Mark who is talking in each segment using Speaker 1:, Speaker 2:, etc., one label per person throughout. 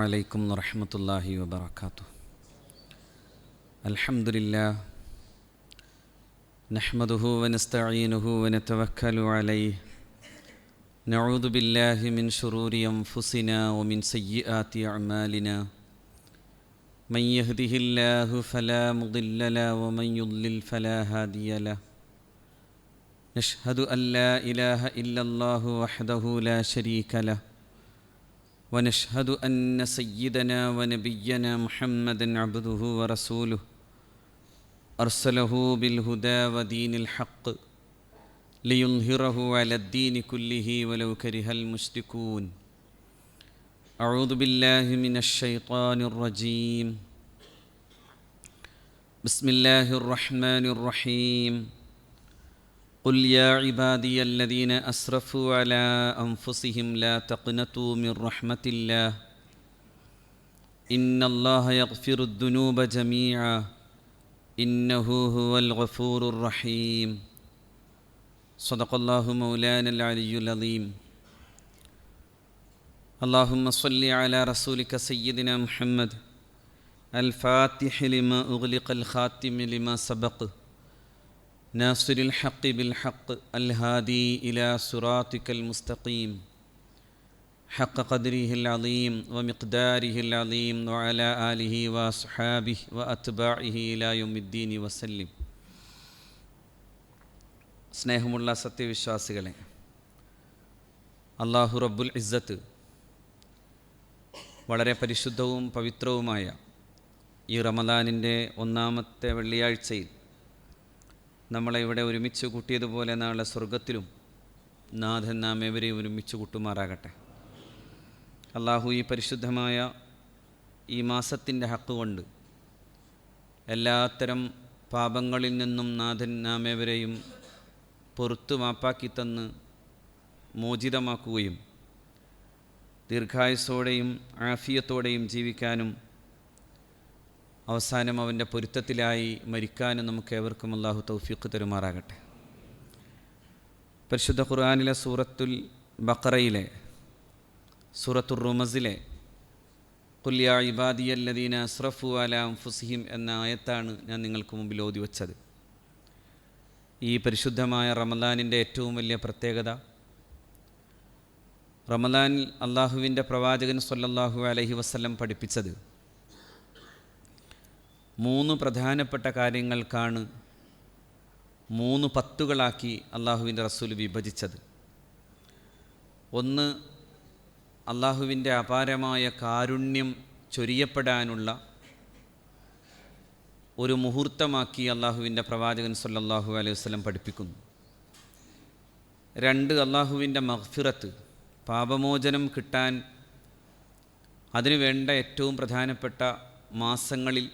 Speaker 1: عليكم ورحمة الله وبركاته. الحمد لله نحمده ونستعينه ونتوكل عليه نعوذ بالله من شرور أنفسنا ومن سيئات أعمالنا من يهده الله فلا مضل له ومن يضلل فلا هادي له نشهد أن لا إله إلا الله وحده لا شريك له ونشهد أن سيدنا ونبينا محمدًا عبده ورسوله أرسله بالهدى ودين الحق ليظهره على الدين كله ولو كره المشركون. أعوذ بالله من الشيطان الرجيم. بسم الله الرحمن الرحيم. قل يا عبادي الذين أسرفوا على أنفسهم لا تقنطوا من رحمة الله إن الله يغفر الذنوب جميعا إنه هو الغفور الرحيم. صدق الله مولانا العلي العظيم. اللهم صل على رسولك سيدنا محمد الفاتح لما أغلق الخاتم لما سبق ناصر الحق بالحق الهادي إلى صراطك المستقيم حق قدره العظيم ومقداره العظيم وعلى آله وأصحابه وأتباعه إلى يوم الدين وسلم. സ്നേഹമുള്ള സത്യവിശ്വാസികളെ, അല്ലാഹു റബ്ബുൽ ഇസ്സത്ത് വളരെ പരിശുദ്ധവും പവിത്രവുമായ ഈ റമദാനിൻ്റെ ഒന്നാമത്തെ വെള്ളിയാഴ്ചയിൽ നമ്മളെ ഇവിടെ ഒരുമിച്ച് കൂട്ടിയതുപോലെ നാളെ സ്വർഗത്തിലും നാഥൻ നാം ഏവരെയും ഒരുമിച്ച് കൂട്ടുമാറാകട്ടെ. അള്ളാഹു ഈ പരിശുദ്ധമായ ഈ മാസത്തിൻ്റെ ഹക്ക് കൊണ്ട് എല്ലാത്തരം പാപങ്ങളിൽ നിന്നും നാഥൻ നാം ഏവരെയും പൊറുത്തു മാപ്പാക്കി തന്ന് മോചിതമാക്കുകയും ദീർഘായുസ്സോടെയും ആഫിയത്തോടെയും ജീവിക്കാനും അവസാനം അവൻ്റെ പൊരുത്തത്തിലായി മരിക്കാനും നമുക്ക് ഏവർക്കും അല്ലാഹു തൗഫീഖ് തരുമാറാകട്ടെ. പരിശുദ്ധ ഖുർആനിലെ സൂറത്തുൽ ബഖറയിലെ സൂറത്തുർ റുമസിലെ ഖുൽ യാ ഇബാദിയല്ലദീന അസ്റഫു അലാ അൻഫുസിഹിം എന്ന ആയത്താണ് ഞാൻ നിങ്ങൾക്ക് മുമ്പിൽ ഓതി വച്ചത്. ഈ പരിശുദ്ധമായ റമദാനിൻ്റെ ഏറ്റവും വലിയ പ്രത്യേകത, റമദാനിൽ അള്ളാഹുവിൻ്റെ പ്രവാചകൻ സ്വല്ലല്ലാഹു അലൈഹി വസല്ലം പഠിപ്പിച്ചത് 3 പ്രധാനപ്പെട്ട കാര്യങ്ങൾക്കാണ് 3 പത്തുകളാക്കി അള്ളാഹുവിൻ്റെ റസൂൽ വിഭജിച്ചത്. ഒന്ന്, അള്ളാഹുവിൻ്റെ അപാരമായ കാരുണ്യം ചൊരിയപ്പെടാനുള്ള ഒരു മുഹൂർത്തമാക്കി അള്ളാഹുവിൻ്റെ പ്രവാചകൻ സ്വല്ലല്ലാഹു അലൈഹി വസല്ലം പഠിപ്പിക്കുന്നു. 2, അള്ളാഹുവിൻ്റെ മഗ്ഫിറത്ത്, പാപമോചനം കിട്ടാൻ അതിനു വേണ്ട ഏറ്റവും പ്രധാനപ്പെട്ട മാസങ്ങളിൽ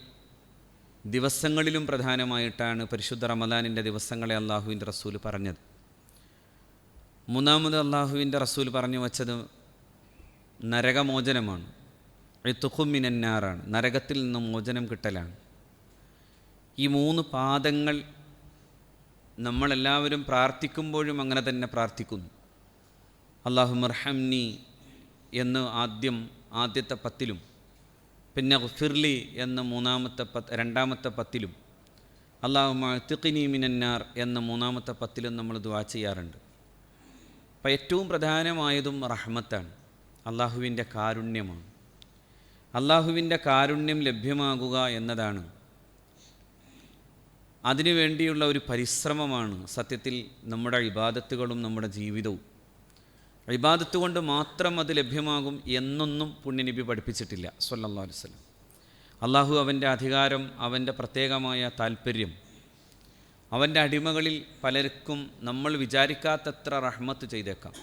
Speaker 1: ദിവസങ്ങളിലും പ്രധാനമായിട്ടാണ് പരിശുദ്ധ റമദാനിൻ്റെ ദിവസങ്ങളെ അള്ളാഹുവിൻ്റെ റസൂൽ പറഞ്ഞത്. 3, അള്ളാഹുവിൻ്റെ റസൂൽ പറഞ്ഞു വച്ചത് നരകമോചനമാണ്, ഇത്ഖും മിനന്നാറാണ്, നരകത്തിൽ നിന്നും മോചനം കിട്ടലാണ്. ഈ 3 പാദങ്ങൾ നമ്മളെല്ലാവരും പ്രാർത്ഥിക്കുമ്പോഴും അങ്ങനെ തന്നെ പ്രാർത്ഥിക്കുന്നു. അല്ലാഹുമ്മർഹംനി എന്ന് ആദ്യത്തെ 10-ലും, പിന്നെ ഗുഫിർലി എന്ന് രണ്ടാമത്തെ 10-ലും, അല്ലാഹുമ്മ അത്ഖിനി മിനന്നാർ എന്ന 3-മത്തെ 10-ലും നമ്മൾ ദുആ ചെയ്യാറുണ്ട്. അപ്പോൾ ഏറ്റവും പ്രധാനമായതും റഹ്മത്താണ്, അള്ളാഹുവിൻ്റെ കാരുണ്യമാണ്. അള്ളാഹുവിൻ്റെ കാരുണ്യം ലഭ്യമാകുക എന്നതാണ്, അതിനു വേണ്ടിയുള്ള ഒരു പരിശ്രമമാണ് സത്യത്തിൽ നമ്മുടെ ഇബാദത്തുകളും നമ്മുടെ ജീവിതവും. ഇബാദത്ത് കൊണ്ട് മാത്രം അത് ലഭ്യമാകും എന്നൊന്നും പുണ്യനബി പഠിപ്പിച്ചിട്ടില്ല സ്വല്ലല്ലാഹു അലൈഹി വസല്ലം. അള്ളാഹു അവൻ്റെ അധികാരം, അവൻ്റെ പ്രത്യേകമായ താല്പര്യം, അവൻ്റെ അടിമകളിൽ പലർക്കും നമ്മൾ വിചാരിക്കാത്തത്ര റഹ്മത്ത് ചെയ്തേക്കാം.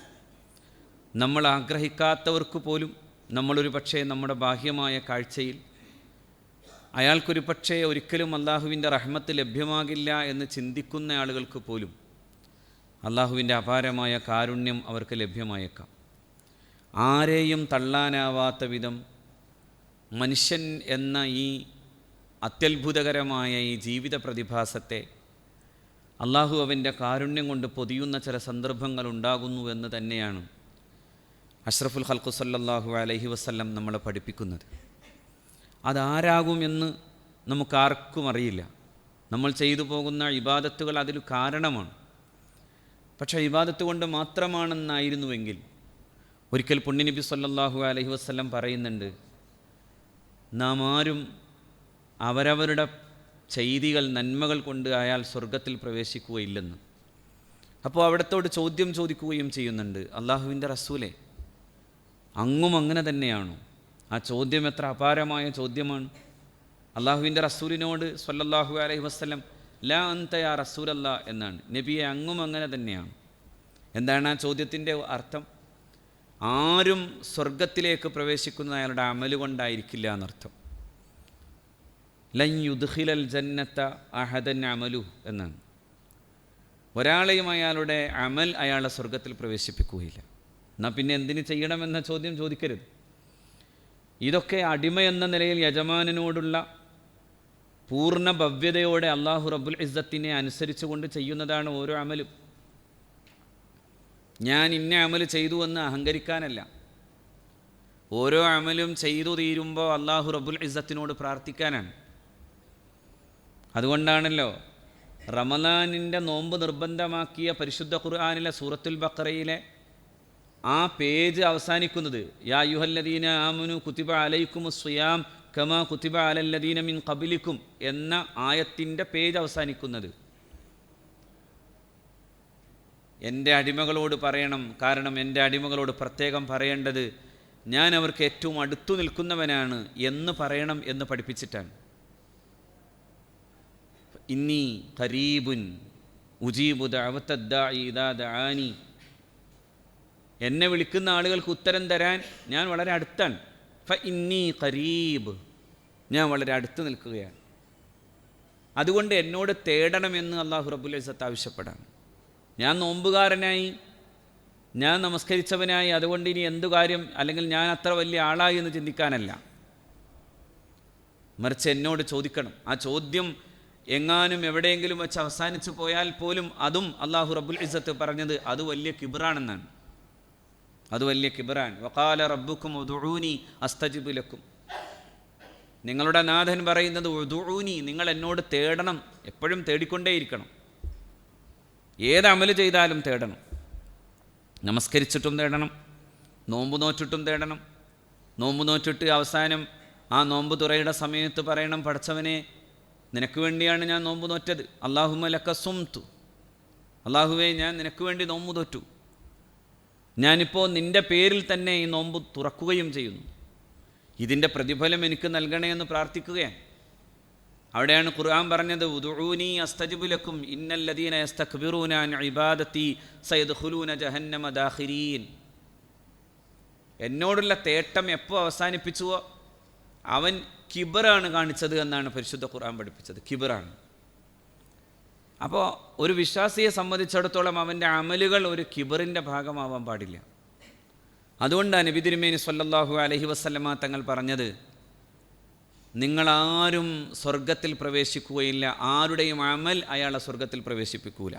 Speaker 1: നമ്മൾ ആഗ്രഹിക്കാത്തവർക്ക് പോലും നമ്മളൊരു പക്ഷേ നമ്മുടെ ബാഹ്യമായ കാഴ്ചയിൽ അയാൾക്കൊരു പക്ഷേ ഒരിക്കലും അള്ളാഹുവിൻ്റെ റഹ്മത്ത് ലഭ്യമാകില്ല എന്ന് ചിന്തിക്കുന്ന ആളുകൾക്ക് പോലും അള്ളാഹുവിൻ്റെ അപാരമായ കാരുണ്യം അവർക്ക് ലഭ്യമായേക്കാം. ആരെയും തള്ളാനാവാത്ത വിധം മനുഷ്യൻ എന്ന ഈ അത്യത്ഭുതകരമായ ഈ ജീവിത പ്രതിഭാസത്തെ അള്ളാഹു അവൻ്റെ കാരുണ്യം കൊണ്ട് പൊതിയുന്ന ചില സന്ദർഭങ്ങൾ ഉണ്ടാകുന്നു എന്ന് തന്നെയാണ് അഷ്റഫുൽ ഖൽഖ് സല്ലല്ലാഹു അലൈഹി വസല്ലം നമ്മളെ പഠിപ്പിക്കുന്നത്. അതാരാകുമെന്ന് നമുക്കാർക്കും അറിയില്ല. നമ്മൾ ചെയ്തു പോകുന്ന ഇബാദത്തുകൾ അതിൽ കാരണമാണ്. പക്ഷേ ഇബാദത്ത് കൊണ്ട് മാത്രമാണെന്നായിരുന്നുവെങ്കിൽ ഒരിക്കൽ പുണ്യനബി സല്ലല്ലാഹു അലൈഹി വസല്ലം പറയുന്നുണ്ട്, നാം ആരും അവരവരുടെ ചെയ്തികൾ നന്മകൾ കൊണ്ട് അയാൾ സ്വർഗത്തിൽ പ്രവേശിക്കുകയില്ലെന്ന്. അപ്പോൾ അവിടത്തോട് ചോദ്യം ചോദിക്കുകയും ചെയ്യുന്നുണ്ട്, അള്ളാഹുവിൻ്റെ റസൂലെ, അങ്ങും അങ്ങനെ തന്നെയാണോ? ആ ചോദ്യം എത്ര അപാരമായ ചോദ്യമാണ്. അള്ളാഹുവിൻ്റെ റസൂലിനോട് സ്വല്ലല്ലാഹു അലൈഹി വസല്ലം ലാ അൻത യാ റസൂലല്ലാ എന്നാണ്. നബിയെ, അങ്ങും അങ്ങനെ തന്നെയാണ്. എന്താണ് ആ ചോദ്യത്തിൻ്റെ അർത്ഥം? ആരും സ്വർഗത്തിലേക്ക് പ്രവേശിക്കുന്നത് അയാളുടെ അമല് കൊണ്ടായിരിക്കില്ല എന്നർത്ഥം. ലൻ യുദ്ഖിലൽ ജന്നത അഹദൻ അമലു എന്നാണ്. ഒരാളെയും അയാളുടെ അമൽ അയാളെ സ്വർഗത്തിൽ പ്രവേശിപ്പിക്കുകയില്ല. എന്നാൽ പിന്നെ എന്തിന് ചെയ്യണമെന്ന ചോദ്യം ചോദിക്കരുത്. ഇതൊക്കെ അടിമ എന്ന നിലയിൽ യജമാനനോടുള്ള പൂർണ്ണ ഭവ്യതയോടെ അള്ളാഹു റബ്ബുൽ ഇസ്സത്തിനെ അനുസരിച്ചുകൊണ്ട് ചെയ്യുന്നതാണ് ഓരോ അമലും. ഞാൻ ഇന്ന അമൽ ചെയ്തു എന്ന് അഹങ്കരിക്കാനല്ല. ഓരോ അമലും ചെയ്തു തീരുമ്പോൾ അള്ളാഹു റബ്ബുൽ ഇസ്സത്തിനോട് പ്രാർത്ഥിക്കാനാണ്. അതുകൊണ്ടാണല്ലോ റമളാനിൻ്റെ നോമ്പ് നിർബന്ധമാക്കിയ പരിശുദ്ധ ഖുർആനിലെ സൂറത്തുൽ ബഖറയിലെ ആ പേജ് അവസാനിക്കുന്നത് യാ അയ്യുഹല്ലദീന ആമനു കുതിബ അലൈക്കുമുസ് സിയാം കമാ കുതിബ അലല്ലദീന മിൻ ഖബലിക്കും എന്ന ആയത്തിൻ്റെ പേജ് അവസാനിക്കുന്നത് എൻ്റെ അടിമകളോട് പറയണം. കാരണം എൻ്റെ അടിമകളോട് പ്രത്യേകം പറയേണ്ടത് ഞാൻ അവർക്ക് ഏറ്റവും അടുത്തു നിൽക്കുന്നവനാണ് എന്ന് പറയണം എന്ന് പഠിപ്പിച്ചിട്ടാണ്. ഇന്നി ഖരീബുൻ ഉജീബു ദഅവത്തദ്ദാഇ ഇദാ ദഅാനി, എന്നെ വിളിക്കുന്ന ആളുകൾക്ക് ഉത്തരം തരാൻ ഞാൻ വളരെ അടുത്താണ്. ഫ ഇന്നി ഖരീബ്, ഞാൻ വളരെ അടുത്ത് നിൽക്കുകയാണ്. അതുകൊണ്ട് എന്നോട് തേടണമെന്ന് അല്ലാഹു റബ്ബുൽ ഇസ്സത്ത് ആവശ്യപ്പെടാണ്. ഞാൻ നോമ്പുകാരനായി, ഞാൻ നമസ്കരിച്ചവനായി, അതുകൊണ്ട് ഇനി എന്തു കാര്യം, അല്ലെങ്കിൽ ഞാൻ അത്ര വലിയ ആളായി എന്ന് ചിന്തിക്കാനല്ല, മറിച്ച് എന്നോട് ചോദിക്കണം. ആ ചോദ്യം എങ്ങാനും എവിടെയെങ്കിലും വെച്ച് അവസാനിച്ചു പോയാൽ പോലും അതും അല്ലാഹു റബ്ബുൽ ഇസ്സത്ത് പറഞ്ഞത് അത് വലിയ കിബ്റാണെന്നാണ്. അത് വലിയ കിബ്റാൻ. വഖാല റബ്ബുക്കും ഉദ്ഉനി അസ്തജിബ് ലക്കും, നിങ്ങളുടെ നാഥൻ പറയുന്നത് ഉദ്ഉനി, നിങ്ങൾ എന്നോട് തേടണം, എപ്പോഴും തേടിക്കൊണ്ടേയിരിക്കണം. ഏത് അമല് ചെയ്താലും തേടണം. നമസ്കരിച്ചിട്ടും തേടണം, നോമ്പ് നോറ്റിട്ടും തേടണം. നോമ്പ് നോറ്റിട്ട് അവസാനം ആ നോമ്പ് തുറയുടെ സമയത്ത് പറയണം, പടച്ചവനെ, നിനക്ക് വേണ്ടിയാണ് ഞാൻ നോമ്പ് നോറ്റത്. അല്ലാഹുമ്മ ലക സുംതു, അല്ലാഹുവേ, ഞാൻ നിനക്ക് വേണ്ടി നോമ്പ് തോറ്റു. ഞാനിപ്പോൾ നിൻ്റെ പേരിൽ തന്നെ ഈ നോമ്പ് തുറക്കുകയും ചെയ്യുന്നു. ഇതിൻ്റെ പ്രതിഫലം എനിക്ക് നൽകണേ എന്ന് പ്രാർത്ഥിക്കുകയാണ്. അവിടെയാണ് ഖുർആൻ പറഞ്ഞത് ഉദ്ഉനി അസ്തജിബ് ലക്കും ഇന്നല്ലദീന യസ്തക്ബിറൂന അൻ ഇബാദതി സയദ്ഖുലൂന ജഹന്നമ ദാഖിരീൻ. എന്നോടുള്ള തേട്ടം എപ്പോൾ അവസാനിപ്പിച്ചുവോ അവൻ കിബറാണ് കാണിച്ചത് എന്നാണ് പരിശുദ്ധ ഖുർആൻ പഠിപ്പിച്ചത്. കിബറാണ്. അപ്പോൾ ഒരു വിശ്വാസിയെ സംബന്ധിച്ചിടത്തോളം അവൻ്റെ അമലുകൾ ഒരു കിബറിൻ്റെ ഭാഗമാവാൻ പാടില്ല. അതുകൊണ്ടാണ് നബി തിരുമേനി സ്വല്ലല്ലാഹു അലൈഹി വസല്ലമ തങ്ങൾ പറഞ്ഞത്, നിങ്ങളാരും സ്വർഗത്തിൽ പ്രവേശിക്കുകയില്ല, ആരുടെയും അമൽ അയാളെ സ്വർഗത്തിൽ പ്രവേശിപ്പിക്കൂല.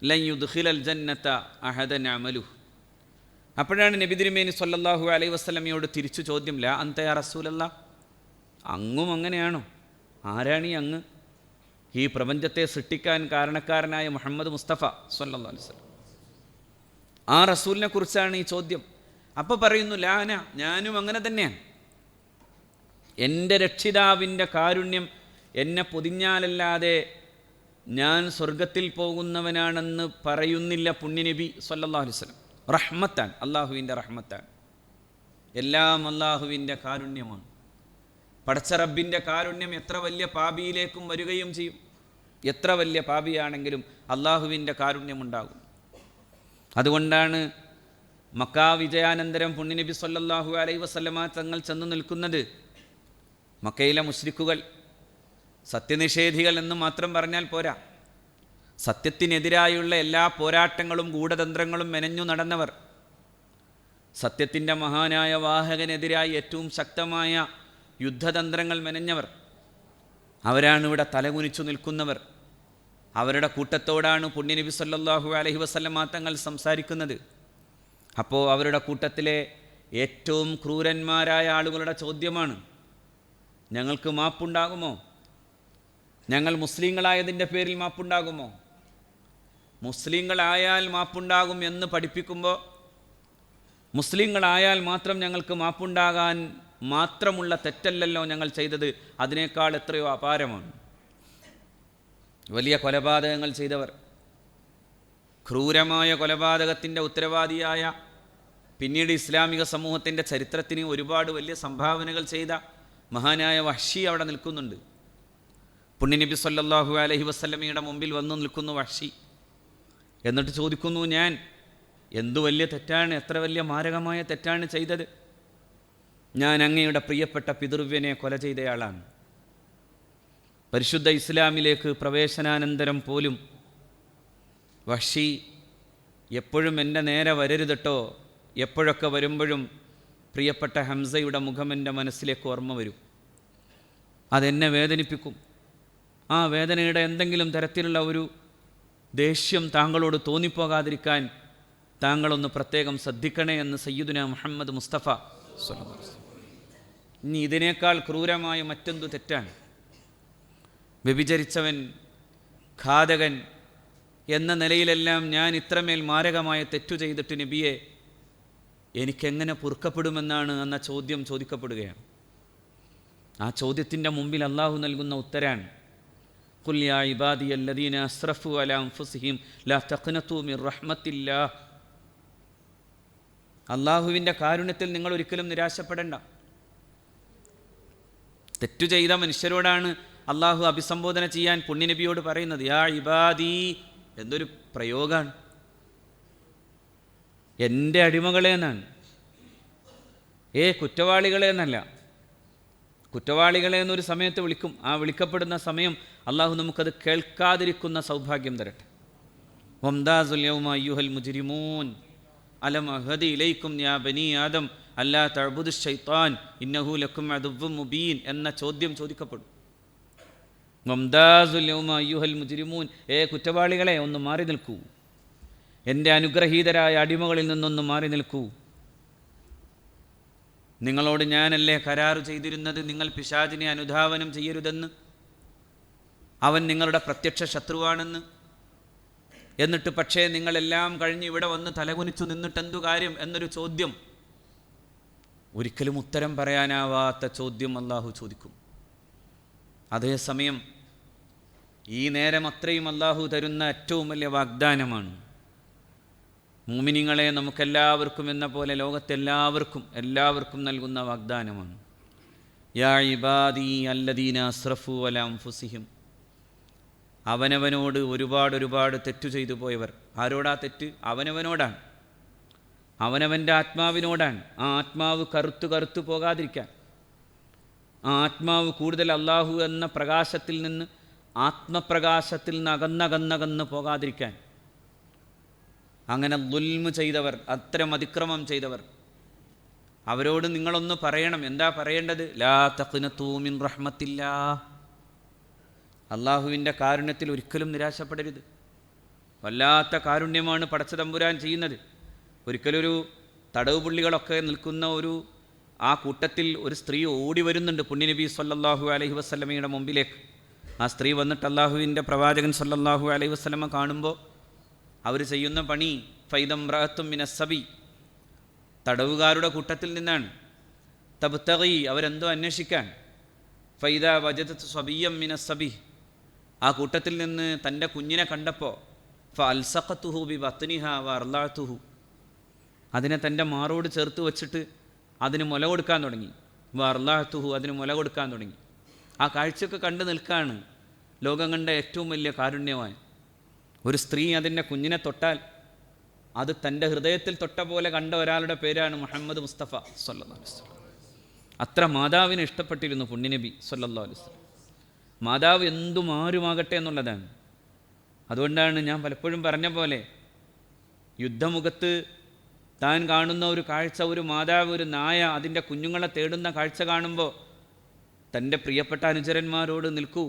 Speaker 1: ലൻ യുദ്ഖിലൽ ജന്നത അഹദൻ അമലു. അപ്പോഴാണ് നബി തിരുമേനി സ്വല്ലല്ലാഹു അലൈഹി വസല്ലമയോട് തിരിച്ചു ചോദ്യം, ലാ അൻത യാ റസൂലല്ലാ, അങ്ങും അങ്ങനെയാണോ? ആരാണീ അങ്ങ്? ഈ പ്രപഞ്ചത്തെ സൃഷ്ടിക്കാൻ കാരണക്കാരനായ മുഹമ്മദ് മുസ്തഫ സ്വല്ലല്ലാഹു അലൈഹി വസല്ലം, ആ റസൂലിനെ കുറിച്ചാണ് ഈ ചോദ്യം. അപ്പോൾ പറയുന്നു, ലാന, ഞാനും അങ്ങനെ തന്നെയാണ്. എൻ്റെ രക്ഷിതാവിൻ്റെ കാരുണ്യം എന്നെ പൊതിഞ്ഞാലല്ലാതെ ഞാൻ സ്വർഗത്തിൽ പോകുന്നവനാണെന്ന് പറയുന്നില്ല പുണ്യനബി സ്വല്ലല്ലാഹു അലൈഹി വസല്ലം. റഹ്മത്താണ്, അള്ളാഹുവിൻ്റെ റഹ്മത്താണ്. എല്ലാം അള്ളാഹുവിൻ്റെ കാരുണ്യമാണ്. പടച്ച റബ്ബിൻ്റെ കാരുണ്യം എത്ര വലിയ പാപിയിലേക്കും വരികയും ചെയ്യും. എത്ര വലിയ പാപിയാണെങ്കിലും അള്ളാഹുവിൻ്റെ കാരുണ്യമുണ്ടാകും. അതുകൊണ്ടാണ് മക്കാ വിജയാനന്തരം പുണ്യനബി സ്വല്ലല്ലാഹു അലൈഹി വസല്ലമ തങ്ങൾ ചെന്ന് നിൽക്കുന്നത്. മക്കയിലെ മുശ്രിക്കുകൾ സത്യനിഷേധികൾ എന്ന് മാത്രം പറഞ്ഞാൽ പോരാ, സത്യത്തിനെതിരായുള്ള എല്ലാ പോരാട്ടങ്ങളും ഗൂഢതന്ത്രങ്ങളും മെനഞ്ഞു നടന്നവർ, സത്യത്തിൻ്റെ മഹാനായ വാഹകനെതിരായി ഏറ്റവും ശക്തമായ യുദ്ധതന്ത്രങ്ങൾ മെനഞ്ഞവർ, അവരാണ് ഇവിടെ തലകുനിച്ചു നിൽക്കുന്നവർ. അവരുടെ കൂട്ടത്തോടാണ് പുണ്യനബി സല്ലല്ലാഹു അലൈഹി വസല്ലമ തങ്ങൾ സംസാരിക്കുന്നത്. അപ്പോൾ അവരുടെ കൂട്ടത്തിലെ ഏറ്റവും ക്രൂരന്മാരായ ആളുകളുടെ ചോദ്യമാണ്, ഞങ്ങൾക്ക് മാപ്പുണ്ടാകുമോ? ഞങ്ങൾ മുസ്ലിങ്ങളായതിൻ്റെ പേരിൽ മാപ്പുണ്ടാകുമോ? മുസ്ലിങ്ങളായാൽ മാപ്പുണ്ടാകും എന്ന് പഠിപ്പിക്കുമ്പോൾ മുസ്ലിങ്ങളായാൽ മാത്രം ഞങ്ങൾക്ക് മാപ്പുണ്ടാകാൻ മാത്രമുള്ള തെറ്റല്ലല്ലോ ഞങ്ങൾ ചെയ്തത്, അതിനേക്കാൾ എത്രയോ അപാരമാണ്. വലിയ കൊലപാതകങ്ങൾ ചെയ്തവർ, ക്രൂരമായ കൊലപാതകത്തിൻ്റെ ഉത്തരവാദിയായ, പിന്നീട് ഇസ്ലാമിക സമൂഹത്തിൻ്റെ ചരിത്രത്തിന് ഒരുപാട് വലിയ സംഭാവനകൾ ചെയ്ത മഹാനായ വഹ്ഷി അവിടെ നിൽക്കുന്നുണ്ട്. പുണ്യനബി സല്ലല്ലാഹു അലൈഹി വസല്ലമയുടെ മുമ്പിൽ വന്നു നിൽക്കുന്നു വഹ്ഷി. എന്നിട്ട് ചോദിക്കുന്നു, ഞാൻ എന്തു വലിയ തെറ്റാണ്, എത്ര വലിയ മാരകമായ തെറ്റാണ് ചെയ്തത്? ഞാൻ അങ്ങയുടെ പ്രിയപ്പെട്ട പിതൃവ്യനെ കൊല ചെയ്തയാളാണ്. പരിശുദ്ധ ഇസ്ലാമിലേക്ക് പ്രവേശനാനന്തരം പോലും വഹ്ഷി എപ്പോഴും എൻ്റെ നേരെ വരരുതട്ടോ, എപ്പോഴൊക്കെ വരുമ്പോഴും പ്രിയപ്പെട്ട ഹംസയുടെ മുഖം എൻ്റെ മനസ്സിലേക്ക് ഓർമ്മ വരും, അതെന്നെ വേദനിപ്പിക്കും. ആ വേദനയുടെ എന്തെങ്കിലും തരത്തിലുള്ള ഒരു ദേഷ്യം താങ്കളോട് തോന്നിപ്പോകാതിരിക്കാൻ താങ്കളൊന്ന് പ്രത്യേകം ശ്രദ്ധിക്കണേ എന്ന് സയ്യിദുന മുഹമ്മദ് മുസ്തഫ സ്വല്ലല്ലാഹു അലൈഹി വസല്ലം. ഇനി ഇതിനേക്കാൾ ക്രൂരമായ മറ്റെന്തു തെറ്റാണ്? വ്യഭിചരിച്ചവൻ, ഘാതകൻ എന്ന നിലയിലെല്ലാം ഞാൻ ഇത്രമേൽ മാരകമായ തെറ്റു ചെയ്തിട്ട് നബിയെ എനിക്കെങ്ങനെ പൊറുക്കപ്പെടുമെന്നാണ് എന്ന ചോദ്യം ചോദിക്കപ്പെടുകയാണ്. ആ ചോദ്യത്തിൻ്റെ മുമ്പിൽ അള്ളാഹു നൽകുന്ന ഉത്തരാണ്, ഖുൽ യാ ഇബാദിയല്ലദീന അസ്റഫു അലാ അൻഫുസിഹിം ലാ തഖ്നതു മിർ റഹ്മത്തില്ലാഹ്. അള്ളാഹുവിൻ്റെ കാരുണ്യത്തിൽ നിങ്ങൾ ഒരിക്കലും നിരാശപ്പെടേണ്ട. തെറ്റു ചെയ്ത മനുഷ്യരോടാണ് അള്ളാഹു അഭിസംബോധന ചെയ്യാൻ പുണ്യനബിയോട് പറയുന്നത്. യാ ഇബാദി, എന്തൊരു പ്രയോഗമാണ്! എൻ്റെ അടിമകളെ എന്നാണ്, കുറ്റവാളികളെ എന്നല്ല. കുറ്റവാളികളെ എന്നൊരു സമയത്ത് വിളിക്കും, ആ വിളിക്കപ്പെടുന്ന സമയം അള്ളാഹു നമുക്കത് കേൾക്കാതിരിക്കുന്ന സൗഭാഗ്യം തരട്ടെ. വംദാസുൽ യൗമ അയ്യുഹൽ മുജ്രിമൂൻ അലം അഹദി ഇലൈക്കും യാ ബനി ആദം അല്ലാ തഅ്ബുദു ശൈത്താൻ ഇന്നഹു ലക്കും അദുവ്വുൻ മുബീൻ എന്ന ചോദ്യം ചോദിക്കപ്പെടും. വംദാസുൽ യൗമ അയ്യുഹൽ മുജ്രിമൂൻ, കുറ്റവാളികളെ ഒന്ന് മാറി നിൽക്കൂ, എൻ്റെ അനുഗ്രഹീതരായ അടിമകളിൽ നിന്നൊന്ന് മാറി നിൽക്കൂ. നിങ്ങളോട് ഞാനല്ലേ കരാറ് ചെയ്തിരുന്നത് നിങ്ങൾ പിശാചിനെ അനുധാവനം ചെയ്യരുതെന്ന്, അവൻ നിങ്ങളുടെ പ്രത്യക്ഷ ശത്രുവാണെന്ന്. എന്നിട്ട് പക്ഷേ നിങ്ങളെല്ലാം കഴിഞ്ഞ് ഇവിടെ വന്ന് തലകുനിച്ചു നിന്നിട്ടെന്തു കാര്യം എന്നൊരു ചോദ്യം, ഒരിക്കലും ഉത്തരം പറയാനാവാത്ത ചോദ്യം അള്ളാഹു ചോദിക്കും. അതേസമയം ഈ നേരം അത്രയും അള്ളാഹു തരുന്ന ഏറ്റവും വലിയ വാഗ്ദാനമാണ്. മുഅ്മിനീങ്ങളെ നമുക്കെല്ലാവർക്കും എന്ന പോലെ ലോകത്തെല്ലാവർക്കും നൽകുന്ന വാഗ്ദാനമാണ്. യാ ഇബാദി അല്ലദീന അസ്റഫു അലാ അൻഫുസിഹിം. അവനവനോട് ഒരുപാട് തെറ്റു ചെയ്തു പോയവർ. ആരോടാ തെറ്റ്? അവനവനോടാണ്, അവനവൻ്റെ ആത്മാവിനോടാണ്. ആ ആത്മാവ് കറുത്തു പോകാതിരിക്കാൻ, ആ ആത്മാവ് കൂടുതൽ അള്ളാഹു എന്ന പ്രകാശത്തിൽ നിന്ന്, ആത്മപ്രകാശത്തിൽ നിന്ന് അകന്നകന്ന് പോകാതിരിക്കാൻ, അങ്ങനെ ദുൽമ് ചെയ്തവർ, അത്തരം അതിക്രമം ചെയ്തവർ, അവരോട് നിങ്ങളൊന്ന് പറയണം. എന്താ പറയേണ്ടത്? ലാ തഖ്നതു മിൻ റഹ്മത്തില്ലാഹ്. അള്ളാഹുവിൻ്റെ കാരുണ്യത്തിൽ ഒരിക്കലും നിരാശപ്പെടരുത്. വല്ലാത്ത കാരുണ്യമാണ് പടച്ച തമ്പുരാൻ ചെയ്യുന്നത്. ഒരിക്കലൊരു തടവ് പുള്ളികളൊക്കെ നിൽക്കുന്ന ആ കൂട്ടത്തിൽ ഒരു സ്ത്രീ ഓടി വരുന്നുണ്ട് പുണ്യനബി സല്ലല്ലാഹു അലൈഹി വസല്ലമയുടെ മുമ്പിലേക്ക്. ആ സ്ത്രീ വന്നിട്ട് അള്ളാഹുവിൻ്റെ പ്രവാചകൻ സല്ലല്ലാഹു അലൈഹി വസല്ലമ കാണുമ്പോൾ അവർ ചെയ്യുന്ന പണി ഫൈദംറഅത്തും മിനസ്സബി, തടവുകാരുടെ കൂട്ടത്തിൽ നിന്നാണ്. തബ്തഗി, അവരെന്തോ അന്വേഷിക്കാൻ. ഫൈദ വജദത് സബിയ്യം മിനസ്സബി, ആ കൂട്ടത്തിൽ നിന്ന് തൻ്റെ കുഞ്ഞിനെ കണ്ടപ്പോൾ ഫഅൽസഖതുഹു ബിബത്നിഹാ വഅർളഅതുഹു, അതിനെ തൻ്റെ മാറോട് ചേർത്ത് വച്ചിട്ട് അതിന് മുല കൊടുക്കാൻ തുടങ്ങി. വഅർളഅതുഹു, അതിന് മുല കൊടുക്കാൻ തുടങ്ങി. ആ കാഴ്ചയൊക്കെ കണ്ടു നിൽക്കുകയാണ് ലോകം കണ്ട ഏറ്റവും വലിയ കാരുണ്യമായ ഒരു സ്ത്രീ. അതിൻ്റെ കുഞ്ഞിനെ തൊട്ടാൽ അത് തൻ്റെ ഹൃദയത്തിൽ തൊട്ട പോലെ കണ്ട ഒരാളുടെ പേരാണ് മുഹമ്മദ് മുസ്തഫ സല്ലല്ലാഹു അലൈഹി വസല്ലം. അത്ര മാതാവിനെ ഇഷ്ടപ്പെട്ടിരുന്നു പുണ്യനബി സല്ലല്ലാഹു അലൈഹി വസല്ലം. മാതാവ് എന്തും ആരുമാകട്ടെ എന്നുള്ളതാണ്. അതുകൊണ്ടാണ് ഞാൻ പലപ്പോഴും പറഞ്ഞ പോലെ, യുദ്ധമുഖത്ത് താൻ കാണുന്ന ഒരു കാഴ്ച, ഒരു മാതാവ്, ഒരു നായ അതിൻ്റെ കുഞ്ഞുങ്ങളെ തേടുന്ന കാഴ്ച കാണുമ്പോൾ തൻ്റെ പ്രിയപ്പെട്ട അനുചരന്മാരോട് നിൽക്കൂ,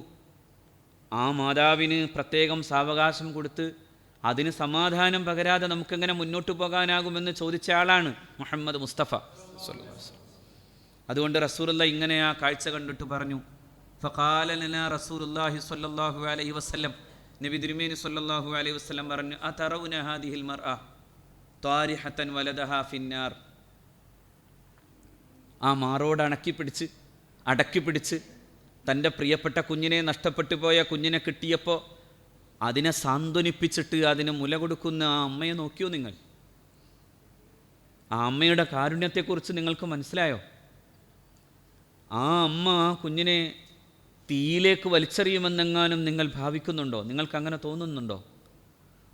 Speaker 1: ആ മാതാവിന് പ്രത്യേകം സാവകാശം കൊടുത്ത് അതിന് സമാധാനം പകരാതെ നമുക്കെങ്ങനെ മുന്നോട്ട് പോകാനാകുമെന്ന് ചോദിച്ച ആളാണ് മുഹമ്മദ് മുസ്തഫ സ്വല്ലല്ലാഹു അലൈഹി വസല്ലം. അതുകൊണ്ട് റസൂലുള്ളാഹി ഇങ്ങനെ ആ കാഴ്ച കണ്ടിട്ട് പറഞ്ഞു, ഫഖാല ലനാ റസൂലുള്ളാഹി സ്വല്ലല്ലാഹു അലൈഹി വസല്ലം, നബി തിരുമേനി സ്വല്ലല്ലാഹു അലൈഹി വസല്ലം പറഞ്ഞു, അതറൗന ഹാദിഹിൽ മർഅ താരിഹത്തൻ വലദഹാ ഫിന്നാർ. ആ മാറോട് അടക്കി പിടിച്ച് തൻ്റെ പ്രിയപ്പെട്ട കുഞ്ഞിനെ നഷ്ടപ്പെട്ടു പോയ കുഞ്ഞിനെ കിട്ടിയപ്പോൾ അതിനെ സാന്ത്വനിപ്പിച്ചിട്ട് അതിന് മുല കൊടുക്കുന്ന ആ അമ്മയെ നോക്കിയോ നിങ്ങൾ? ആ അമ്മയുടെ കാരുണ്യത്തെക്കുറിച്ച് നിങ്ങൾക്ക് മനസ്സിലായോ? ആ അമ്മ ആ കുഞ്ഞിനെ തീയിലേക്ക് വലിച്ചെറിയുമെന്നെങ്ങാനും നിങ്ങൾ ഭാവിക്കുന്നുണ്ടോ? നിങ്ങൾക്കങ്ങനെ തോന്നുന്നുണ്ടോ?